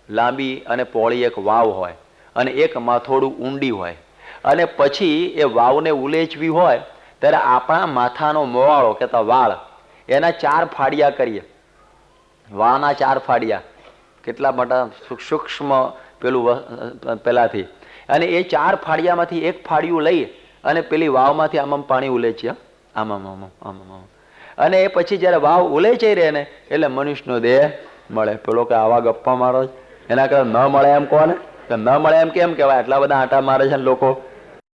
લાંબી અને પહોળી એક વાવ હોય અને એક માથોડું ઊંડી હોય, અને પછી એ વાવને ઉલેચવી હોય ત્યારે આપણા માથાનો મોવાળો કહેતા વાળ, એના 4 ફાડિયા કરીએ. વાવના 4 ફાડિયા, કેટલા મોટા સૂક્ષ્મ પેલું પેલાથી, અને એ 4 ફાડિયામાંથી એક ફાડિયું લઈ અને પેલી વાવમાંથી આમ પાણી ઉલેચી, આમ આમ આમ આમ આમ, અને એ પછી જયારે વાવ ઉલેચાઈ રહે ને એટલે મનુષ્યનો દેહ મળે. પેલો કે આવા ગપ્પા મારો એના કરતા ન મળે એમ કોને, ન મળે એમ કેમ કહેવાય? આટલા બધા આંટા મારે છે ને લોકો